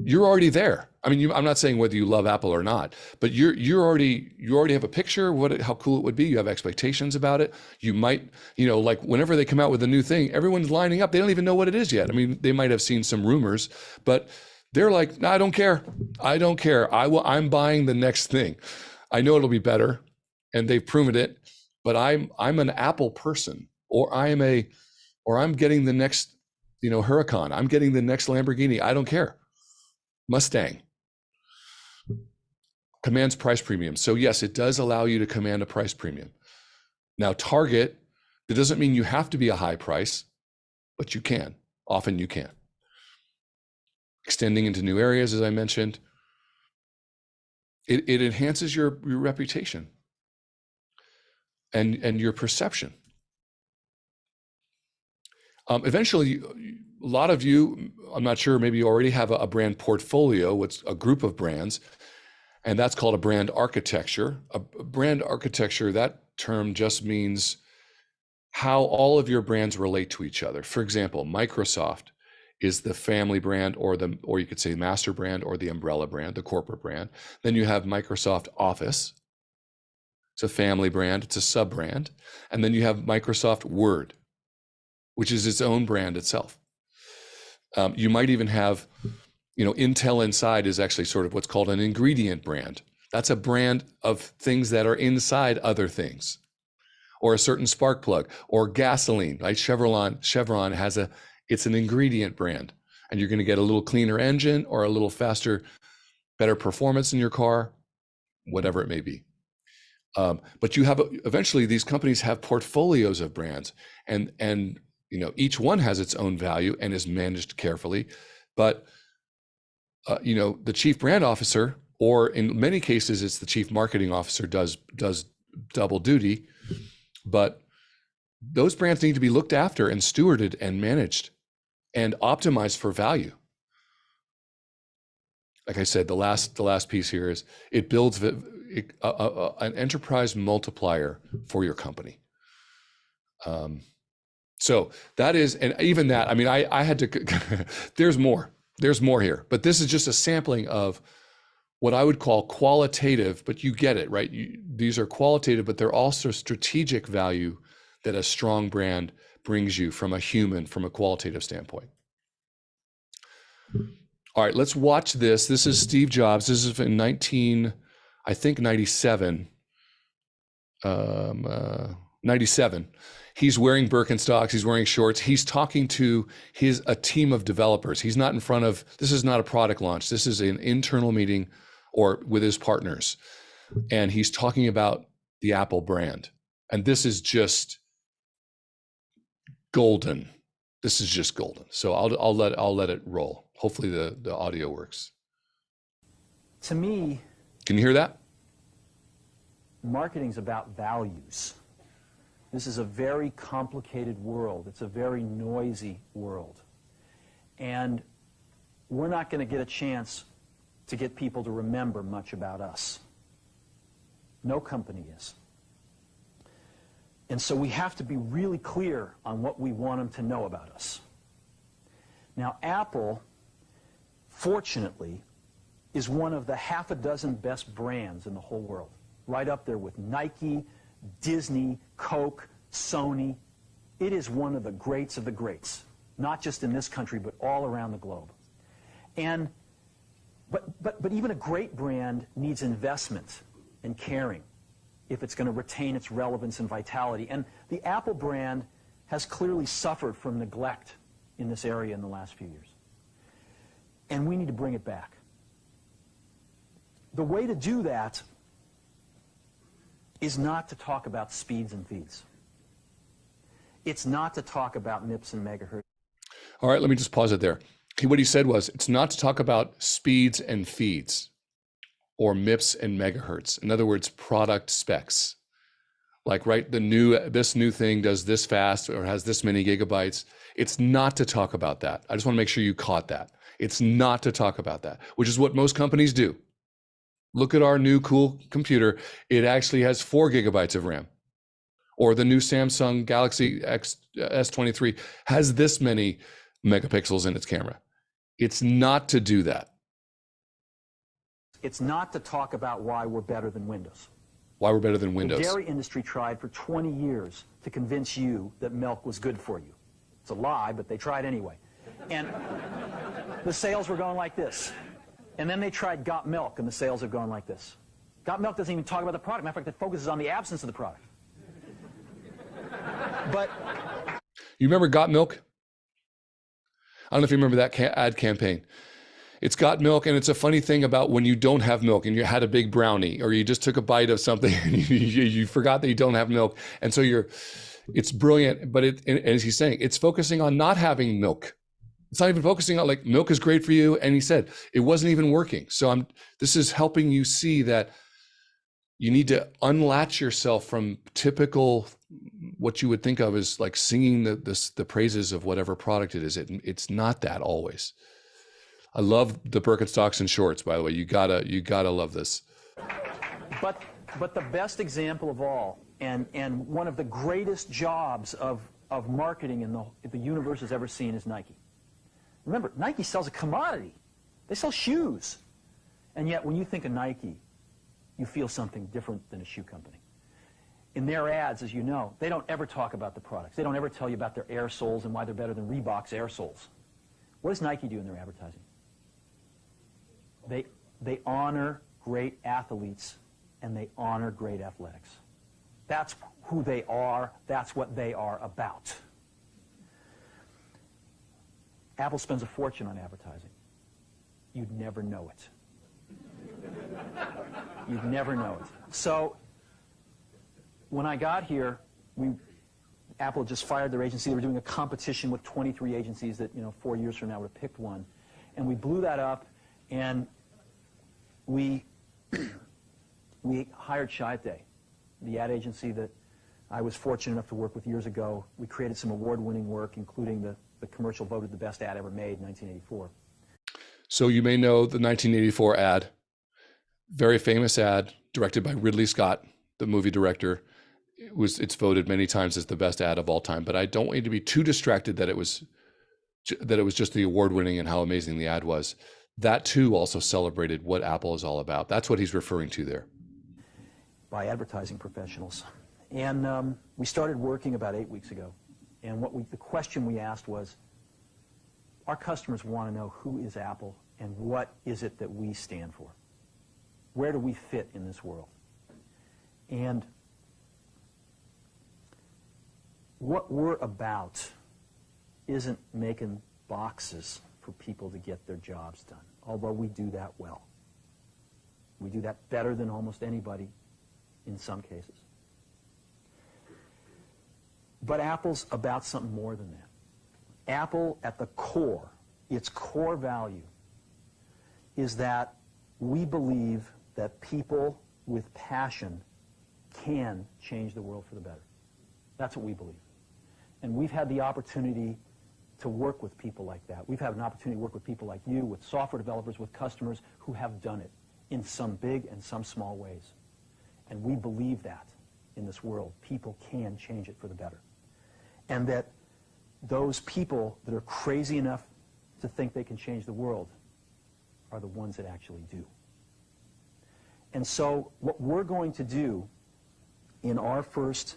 you're already there. I mean, I'm not saying whether you love Apple or not, but you already have a picture of how cool it would be. You have expectations about it. You might, like whenever they come out with a new thing, everyone's lining up. They don't even know what it is yet. I mean, they might have seen some rumors, but they're like, no, I don't care. I don't care. I'm buying the next thing. I know it'll be better, and they've proven it. But I'm an Apple person, or I'm getting the next, Huracan. I'm getting the next Lamborghini. I don't care. Mustang. commands price premium. So yes, it does allow you to command a price premium. Now, Target, that doesn't mean you have to be a high price, but you can. Often you can. Extending into new areas, as I mentioned, it enhances your reputation and your perception. Eventually, a lot of you, I'm not sure, maybe you already have a brand portfolio, what's a group of brands, and that's called a brand architecture. A brand architecture, that term just means how all of your brands relate to each other. For example, Microsoft is the family brand, or you could say master brand, or the umbrella brand, the corporate brand. Then you have Microsoft Office. It's a family brand, it's a sub-brand. And then you have Microsoft Word, which is its own brand itself. You might even have, Intel Inside is actually sort of what's called an ingredient brand. That's a brand of things that are inside other things, or a certain spark plug, or gasoline, right? Chevron has it's an ingredient brand, and you're going to get a little cleaner engine or a little faster, better performance in your car, whatever it may be. But you have, eventually these companies have portfolios of brands, and each one has its own value and is managed carefully. But the chief brand officer, or in many cases it's the chief marketing officer, does double duty. But those brands need to be looked after and stewarded and managed and optimized for value. Like I said, the last piece here is it builds an enterprise multiplier for your company. So that is, and even that, I mean, I had to, there's more here, but this is just a sampling of what I would call qualitative, but you get it, right? These are qualitative, but they're also strategic value that a strong brand brings you from a qualitative standpoint. All right, let's watch this. This is Steve Jobs. This is in 97. 97. He's wearing Birkenstocks, he's wearing shorts. He's talking to a team of developers. He's not in front of, this is not a product launch. This is an internal meeting or with his partners. And he's talking about the Apple brand. And this is just golden. This is just golden. So I'll let it roll. Hopefully the audio works. To me, can you hear that? Marketing's about values. This is a very complicated world. It's a very noisy world. And we're not going to get a chance to get people to remember much about us. No company is. And so we have to be really clear on what we want them to know about us. Now, Apple, fortunately, is one of the half a dozen best brands in the whole world. Right up there with Nike, Disney, Coke, Sony. It is one of the greats of the greats, not just in this country, but all around the globe. And but even a great brand needs investment and caring if it's going to retain its relevance and vitality. And the Apple brand has clearly suffered from neglect in this area in the last few years. And we need to bring it back. The way to do that is not to talk about speeds and feeds. It's not to talk about MIPS and megahertz. All right, let me just pause it there. What he said was, it's not to talk about speeds and feeds or MIPS and megahertz. In other words, product specs. Like, right, this new thing does this fast or has this many gigabytes. It's not to talk about that. I just want to make sure you caught that. It's not to talk about that, which is what most companies do. Look at our new cool computer. It actually has 4 gigabytes of RAM. Or the new Samsung Galaxy S23 has this many megapixels in its camera. It's not to do that. It's not to talk about why we're better than Windows. Why we're better than Windows. The dairy industry tried for 20 years to convince you that milk was good for you. It's a lie, but they tried anyway. And the sales were going like this. And then they tried Got Milk, and the sales have gone like this. Got Milk doesn't even talk about the product. Matter of fact, it focuses on the absence of the product. But you remember Got Milk? I don't know if you remember that ad campaign. it's got milk. And it's a funny thing about when you don't have milk and you had a big brownie or you just took a bite of something and you forgot that you don't have milk. And so it's brilliant, but and as he's saying, it's focusing on not having milk. It's not even focusing on like milk is great for you. And he said it wasn't even working. So this is helping you see that you need to unlatch yourself from typical, what you would think of as like singing the praises of whatever product it is. It's not that always. I love the Birkenstocks and shorts, by the way. You gotta love this. But the best example of all, and one of the greatest jobs of marketing in the universe has ever seen is Nike. Remember, Nike sells a commodity. They sell shoes. And yet when you think of Nike, you feel something different than a shoe company. In their ads, as you know, they don't ever talk about the products. They don't ever tell you about their air soles and why they're better than Reebok's air soles. What does Nike do in their advertising? They honor great athletes and they honor great athletics. That's who they are. That's what they are about. Apple spends a fortune on advertising. You'd never know it. You'd never know it. So when I got here, Apple just fired their agency. They were doing a competition with 23 agencies that, 4 years from now would have picked one. And we blew that up, and we hired Chiat, the ad agency that I was fortunate enough to work with years ago. We created some award-winning work, including the commercial voted the best ad ever made in 1984. So you may know the 1984 ad, very famous ad directed by Ridley Scott, the movie director. It's voted many times as the best ad of all time, but I don't want you to be too distracted that it was just the award-winning and how amazing the ad was. That too also celebrated what Apple is all about. That's what he's referring to there. By advertising professionals. And we started working about 8 weeks ago. And the question we asked was, our customers want to know who is Apple and what is it that we stand for? Where do we fit in this world? And what we're about isn't making boxes for people to get their jobs done, although we do that well. We do that better than almost anybody in some cases. But Apple's about something more than that. Apple, at the core, its core value, is that we believe that people with passion can change the world for the better. That's what we believe. And we've had the opportunity to work with people like that. We've had an opportunity to work with people like you, with software developers, with customers who have done it in some big and some small ways. And we believe that in this world, people can change it for the better. And that those people that are crazy enough to think they can change the world are the ones that actually do. And so what we're going to do in our first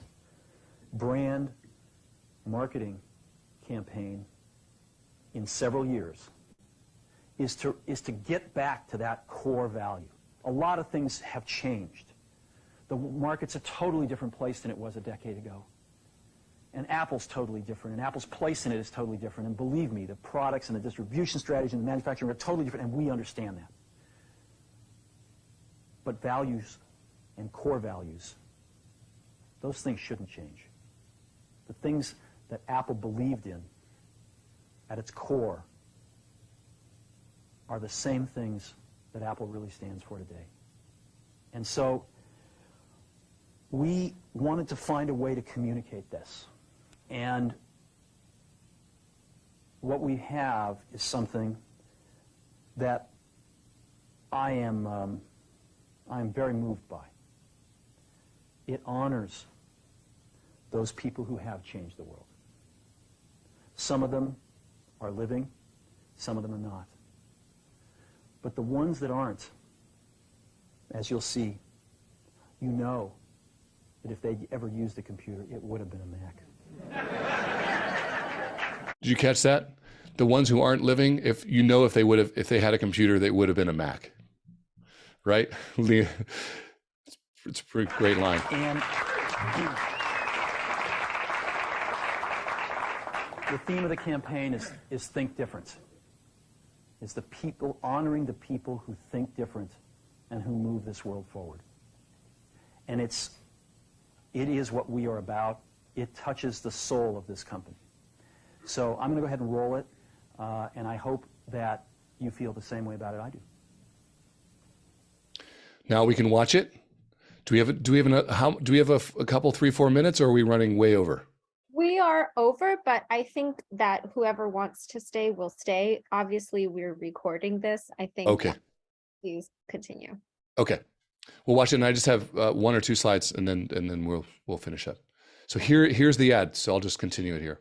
brand marketing campaign in several years is to get back to that core value. A lot of things have changed. The market's a totally different place than it was a decade ago. And Apple's totally different, and Apple's place in it is totally different. And believe me, the products and the distribution strategy and the manufacturing are totally different, and we understand that. But values and core values, those things shouldn't change. The things that Apple believed in at its core are the same things that Apple really stands for today. And so we wanted to find a way to communicate this. And what we have is something that I am very moved by. It honors those people who have changed the world. Some of them are living, some of them are not. But the ones that aren't, as you'll see, you know that if they ever used a computer, it would have been a Mac. Did you catch that? The ones who aren't living, if they had a computer, they would have been a Mac. Right? It's a pretty great line. And the theme of the campaign is think different. is the people, honoring the people who think different and who move this world forward. And it is what we are about. It touches the soul of this company. So I'm going to go ahead and roll it, and I hope that you feel the same way about it I do. Now we can watch it. Do we have a couple, 3-4 minutes, or are we running way over? We are over, but I think that whoever wants to stay will stay. Obviously, we're recording this. I think. Okay. Please continue. Okay. We'll watch it, and I just have 1 or 2 slides, and then we'll finish up. So here's the ad. So I'll just continue it here.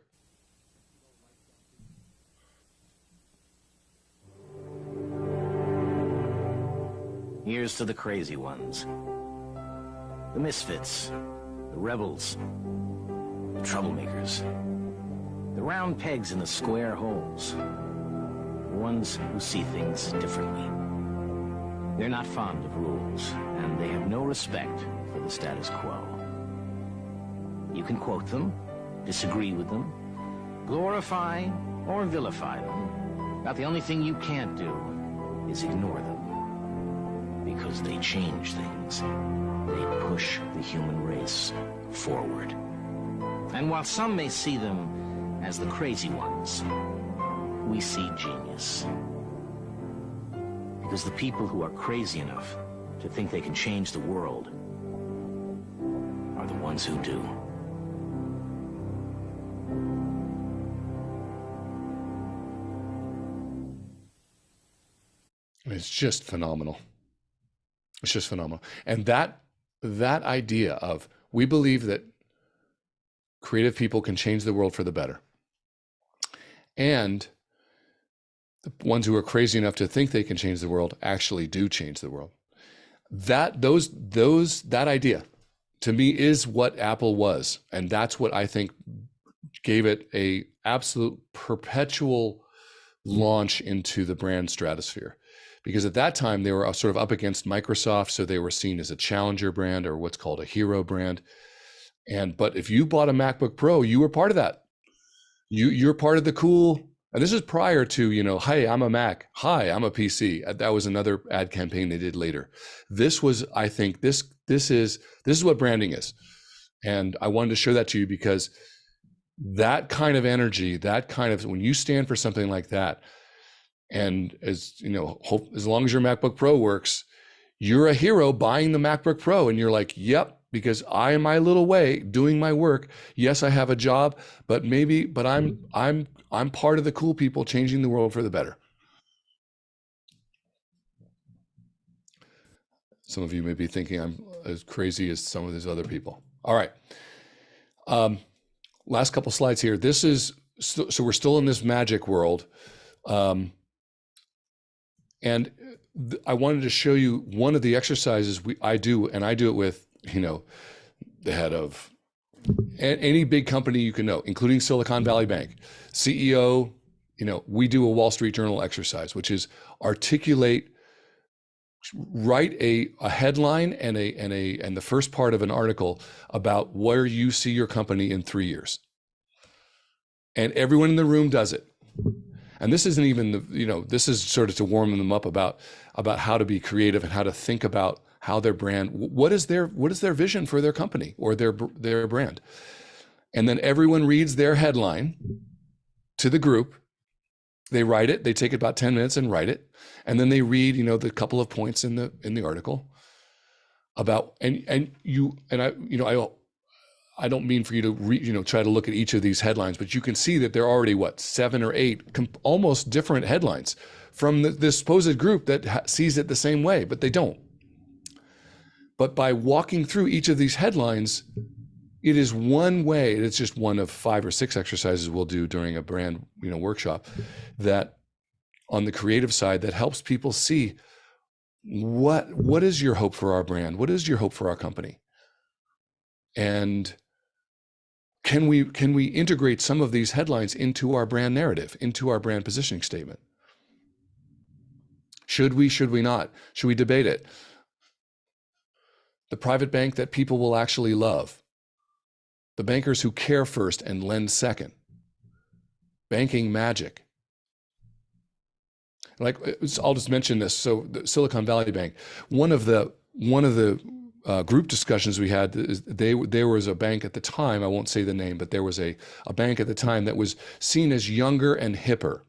Here's to the crazy ones, the misfits, the rebels, the troublemakers, the round pegs in the square holes, the ones who see things differently. They're not fond of rules, and they have no respect for the status quo. You can quote them, disagree with them, glorify or vilify them, but the only thing you can't do is ignore them. Because they change things. They push the human race forward. And while some may see them as the crazy ones, we see genius. Because the people who are crazy enough to think they can change the world are the ones who do. It's just phenomenal. It's just phenomenal. And that idea of, we believe that creative people can change the world for the better. And the ones who are crazy enough to think they can change the world actually do change the world. That idea to me is what Apple was. And that's what I think gave it a absolute perpetual launch into the brand stratosphere. Because at that time, they were sort of up against Microsoft, so they were seen as a challenger brand, or what's called a hero brand. But if you bought a MacBook Pro, you were part of that. You're part of the cool. And this is prior to, hey, I'm a Mac. Hi, I'm a PC. That was another ad campaign they did later. This was, I think, this is what branding is. And I wanted to show that to you because that kind of energy, when you stand for something like that, and as long as your MacBook Pro works, you're a hero buying the MacBook Pro, and you're like, yep, because I am my little way doing my work. Yes, I have a job, but I'm part of the cool people changing the world for the better. Some of you may be thinking I'm as crazy as some of these other people. All right. Last couple slides here. This is, so we're still in this magic world. And I wanted to show you one of the exercises I do, and I do it with, the head of any big company you can know, including Silicon Valley Bank, CEO. We do a Wall Street Journal exercise, which is write a headline and the first part of an article about where you see your company in 3 years. And everyone in the room does it. And this isn't even this is sort of to warm them up about how to be creative and how to think about how their brand, what is their vision for their company or their brand. And then everyone reads their headline to the group. They write it, they take about 10 minutes and write it. And then they read, the couple of points in the article about, I don't mean for you to try to look at each of these headlines, but you can see that there are already 7 or 8 almost different headlines from this supposed group that sees it the same way, but they don't. But by walking through each of these headlines, it is one way. It's just one of 5 or 6 exercises we'll do during a brand workshop that on the creative side that helps people see what is your hope for our brand, what is your hope for our company, and can we integrate some of these headlines into our brand narrative, into our brand positioning statement? Should we not? Should we debate it? The private bank that people will actually love. The bankers who care first and lend second. Banking magic. Like, I'll just mention this. So the Silicon Valley Bank, one of the group discussions we had is there was a bank at the time, I won't say the name, but there was a bank at the time that was seen as younger and hipper,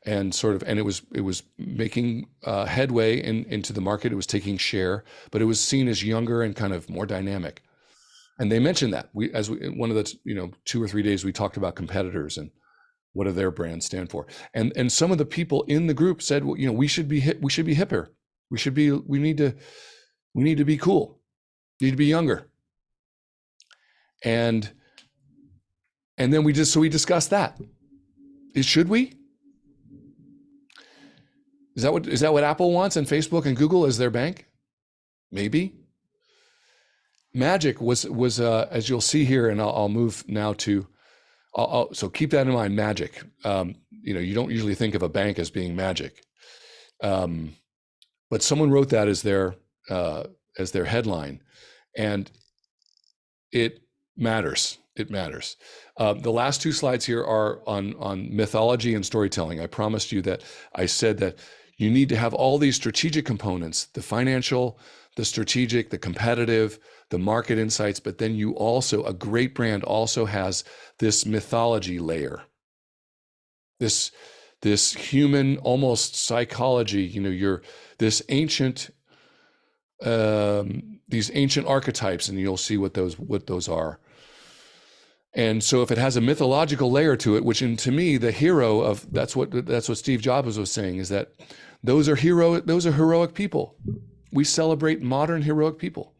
and it was making headway into the market. It was taking share, but it was seen as younger and kind of more dynamic. And they mentioned that one of the 2 or 3 days we talked about competitors and what do their brands stand for. And some of the people in the group said, well, we should be hipper. We need to be cool. Need to be younger. And then we discussed that. Should we? Is that what Apple wants and Facebook and Google as their bank? Maybe. Magic was as you'll see here, and I'll move now to. So keep that in mind. Magic. You don't usually think of a bank as being magic, but someone wrote that as their headline, and it matters. It matters. The last 2 slides here are on mythology and storytelling. I promised you that I said that you need to have all these strategic components: the financial, the strategic, the competitive, the market insights, but then a great brand also has this mythology layer, this human, almost psychology, these ancient archetypes, and you'll see what those are. And so if it has a mythological layer to it, which to me, the hero of, that's what Steve Jobs was saying, is that those are heroic people. We celebrate modern heroic people.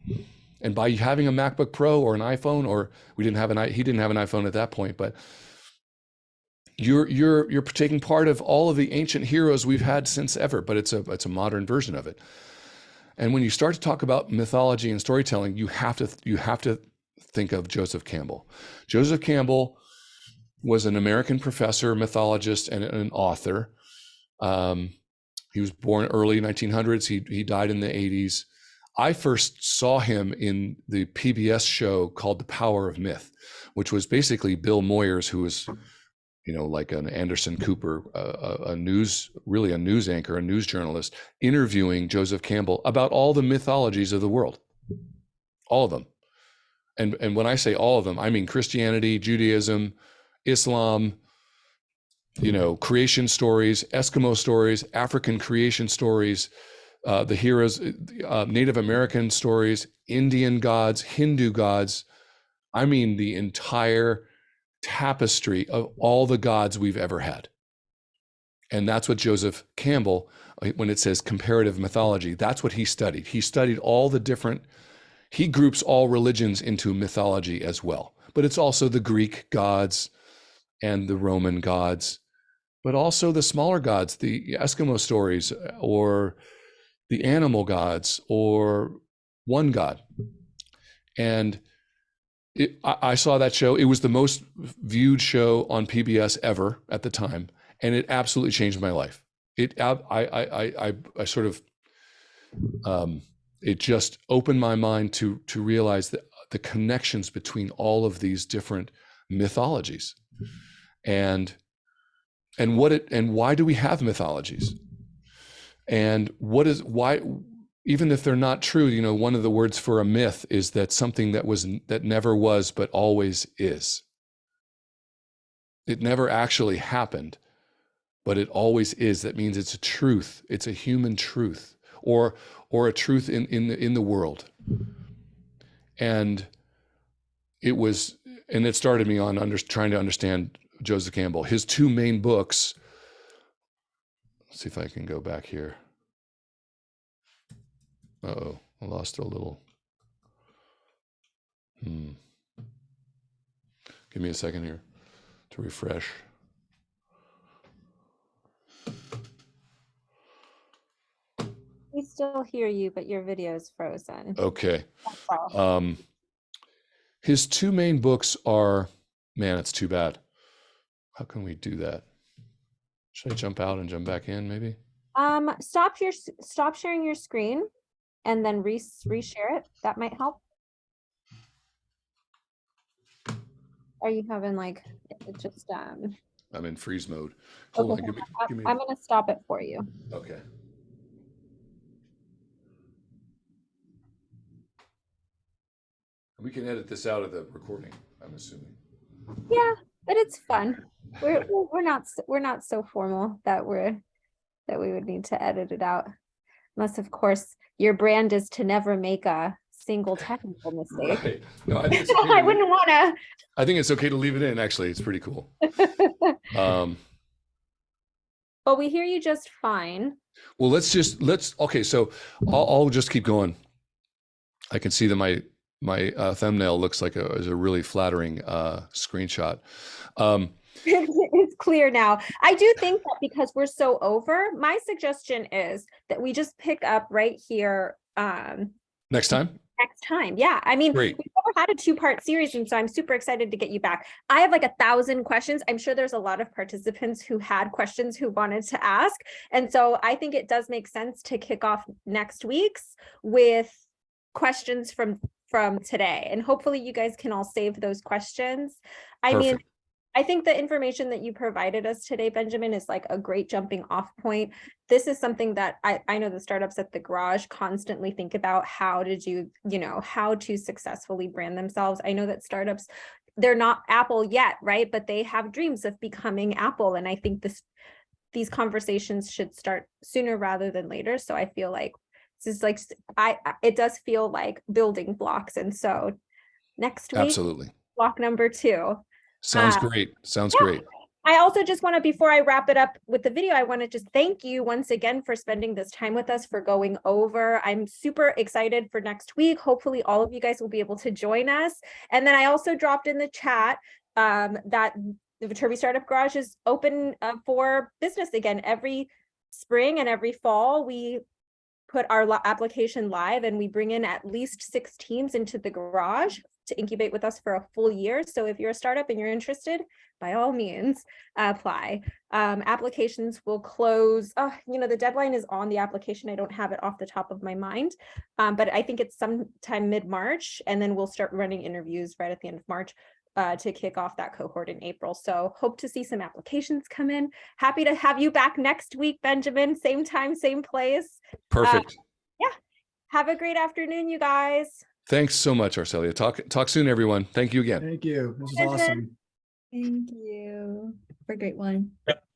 And by having a MacBook Pro or an iPhone, or he didn't have an iPhone at that point, but you're taking part of all of the ancient heroes we've had since ever, but it's a modern version of it. And when you start to talk about mythology and storytelling, you have to think of Joseph Campbell. Joseph Campbell was an American professor, mythologist, and an author. He was born early 1900s. He died in the 80s. I first saw him in the PBS show called The Power of Myth, which was basically Bill Moyers, who was, like an Anderson Cooper, a news anchor, a news journalist, interviewing Joseph Campbell about all the mythologies of the world, all of them. And when I say all of them, I mean Christianity, Judaism, Islam, creation stories, Eskimo stories, African creation stories, the heroes, Native American stories, Indian gods, Hindu gods. I mean the entire tapestry of all the gods we've ever had. And that's what Joseph Campbell, when it says comparative mythology, that's what he studied. He studied all the different, he groups all religions into mythology as well. But it's also the Greek gods and the Roman gods, but also the smaller gods, the Eskimo stories, or the animal gods, or one god. And I saw that show. It was the most viewed show on PBS ever at the time, and it absolutely changed my life. It just opened my mind to realize that the connections between all of these different mythologies, and why do we have mythologies, and why, even if they're not true, one of the words for a myth is that something that never was but always is. It never actually happened, but it always is. That means it's a truth. It's a human truth, or a truth in the world. And it started me on trying to understand Joseph Campbell. His 2 main books. Let's see if I can go back here. Uh-oh, I lost a little. Give me a second here to refresh. We still hear you, but your video is frozen. Okay. His 2 main books are, man, it's too bad. How can we do that? Should I jump out and jump back in, maybe? Stop sharing your screen and then reshare it. That might help. Are you having it just I'm in freeze mode. Hold Okay, on, give me. I'm gonna stop it for you. Okay. We can edit this out of the recording, I'm assuming. Yeah, but it's fun. We're not so formal that we would need to edit it out. Unless, of course, your brand is to never make a single technical mistake. Right. No, I think it's okay I wouldn't want I think it's okay to leave it in, actually. It's pretty cool. to. Um, But we hear you just fine. well, okay, so I'll just keep going. I can see that my thumbnail looks like is a really flattering screenshot. It's clear now. I do think that because we're so over, my suggestion is that we just pick up right here Next time? next time. Yeah, I mean, Great. we've never had a 2-part series, and so I'm super excited to get you back. I have like 1,000 questions. I'm sure there's a lot of participants who had questions who wanted to ask, and so I think it does make sense to kick off next week's with questions from today, and hopefully you guys can all save those questions. I mean, Perfect. I think the information that you provided us today, Benjamin, is like a great jumping off point. This is something that I know the startups at the garage constantly think about how to do, how to successfully brand themselves. I know that startups, they're not Apple yet, right? But they have dreams of becoming Apple. And I think these conversations should start sooner rather than later. So I feel like this is like, it does feel like building blocks. And so next week, Absolutely. block number 2. Sounds great. Sounds Yeah. great. I also just want to, before I wrap it up with the video, I want to just thank you once again for spending this time with us, for going over. I'm super excited for next week. Hopefully all of you guys will be able to join us. And then I also dropped in the chat that the Viterbi Startup Garage is open for business again. Every spring and every fall, we put our application live and we bring in at least 6 teams into the garage to incubate with us for a full year. So if you're a startup and you're interested, by all means, apply. Applications will close. The deadline is on the application. I don't have it off the top of my mind, but I think it's sometime mid-March, and then we'll start running interviews right at the end of March to kick off that cohort in April. So hope to see some applications come in. Happy to have you back next week, Benjamin. Same time, same place. Perfect. Yeah. Have a great afternoon, you guys. Thanks so much, Arcelia. Talk soon, everyone. Thank you again. Thank you. This is Benjamin. awesome. Thank you for a great one. Yep.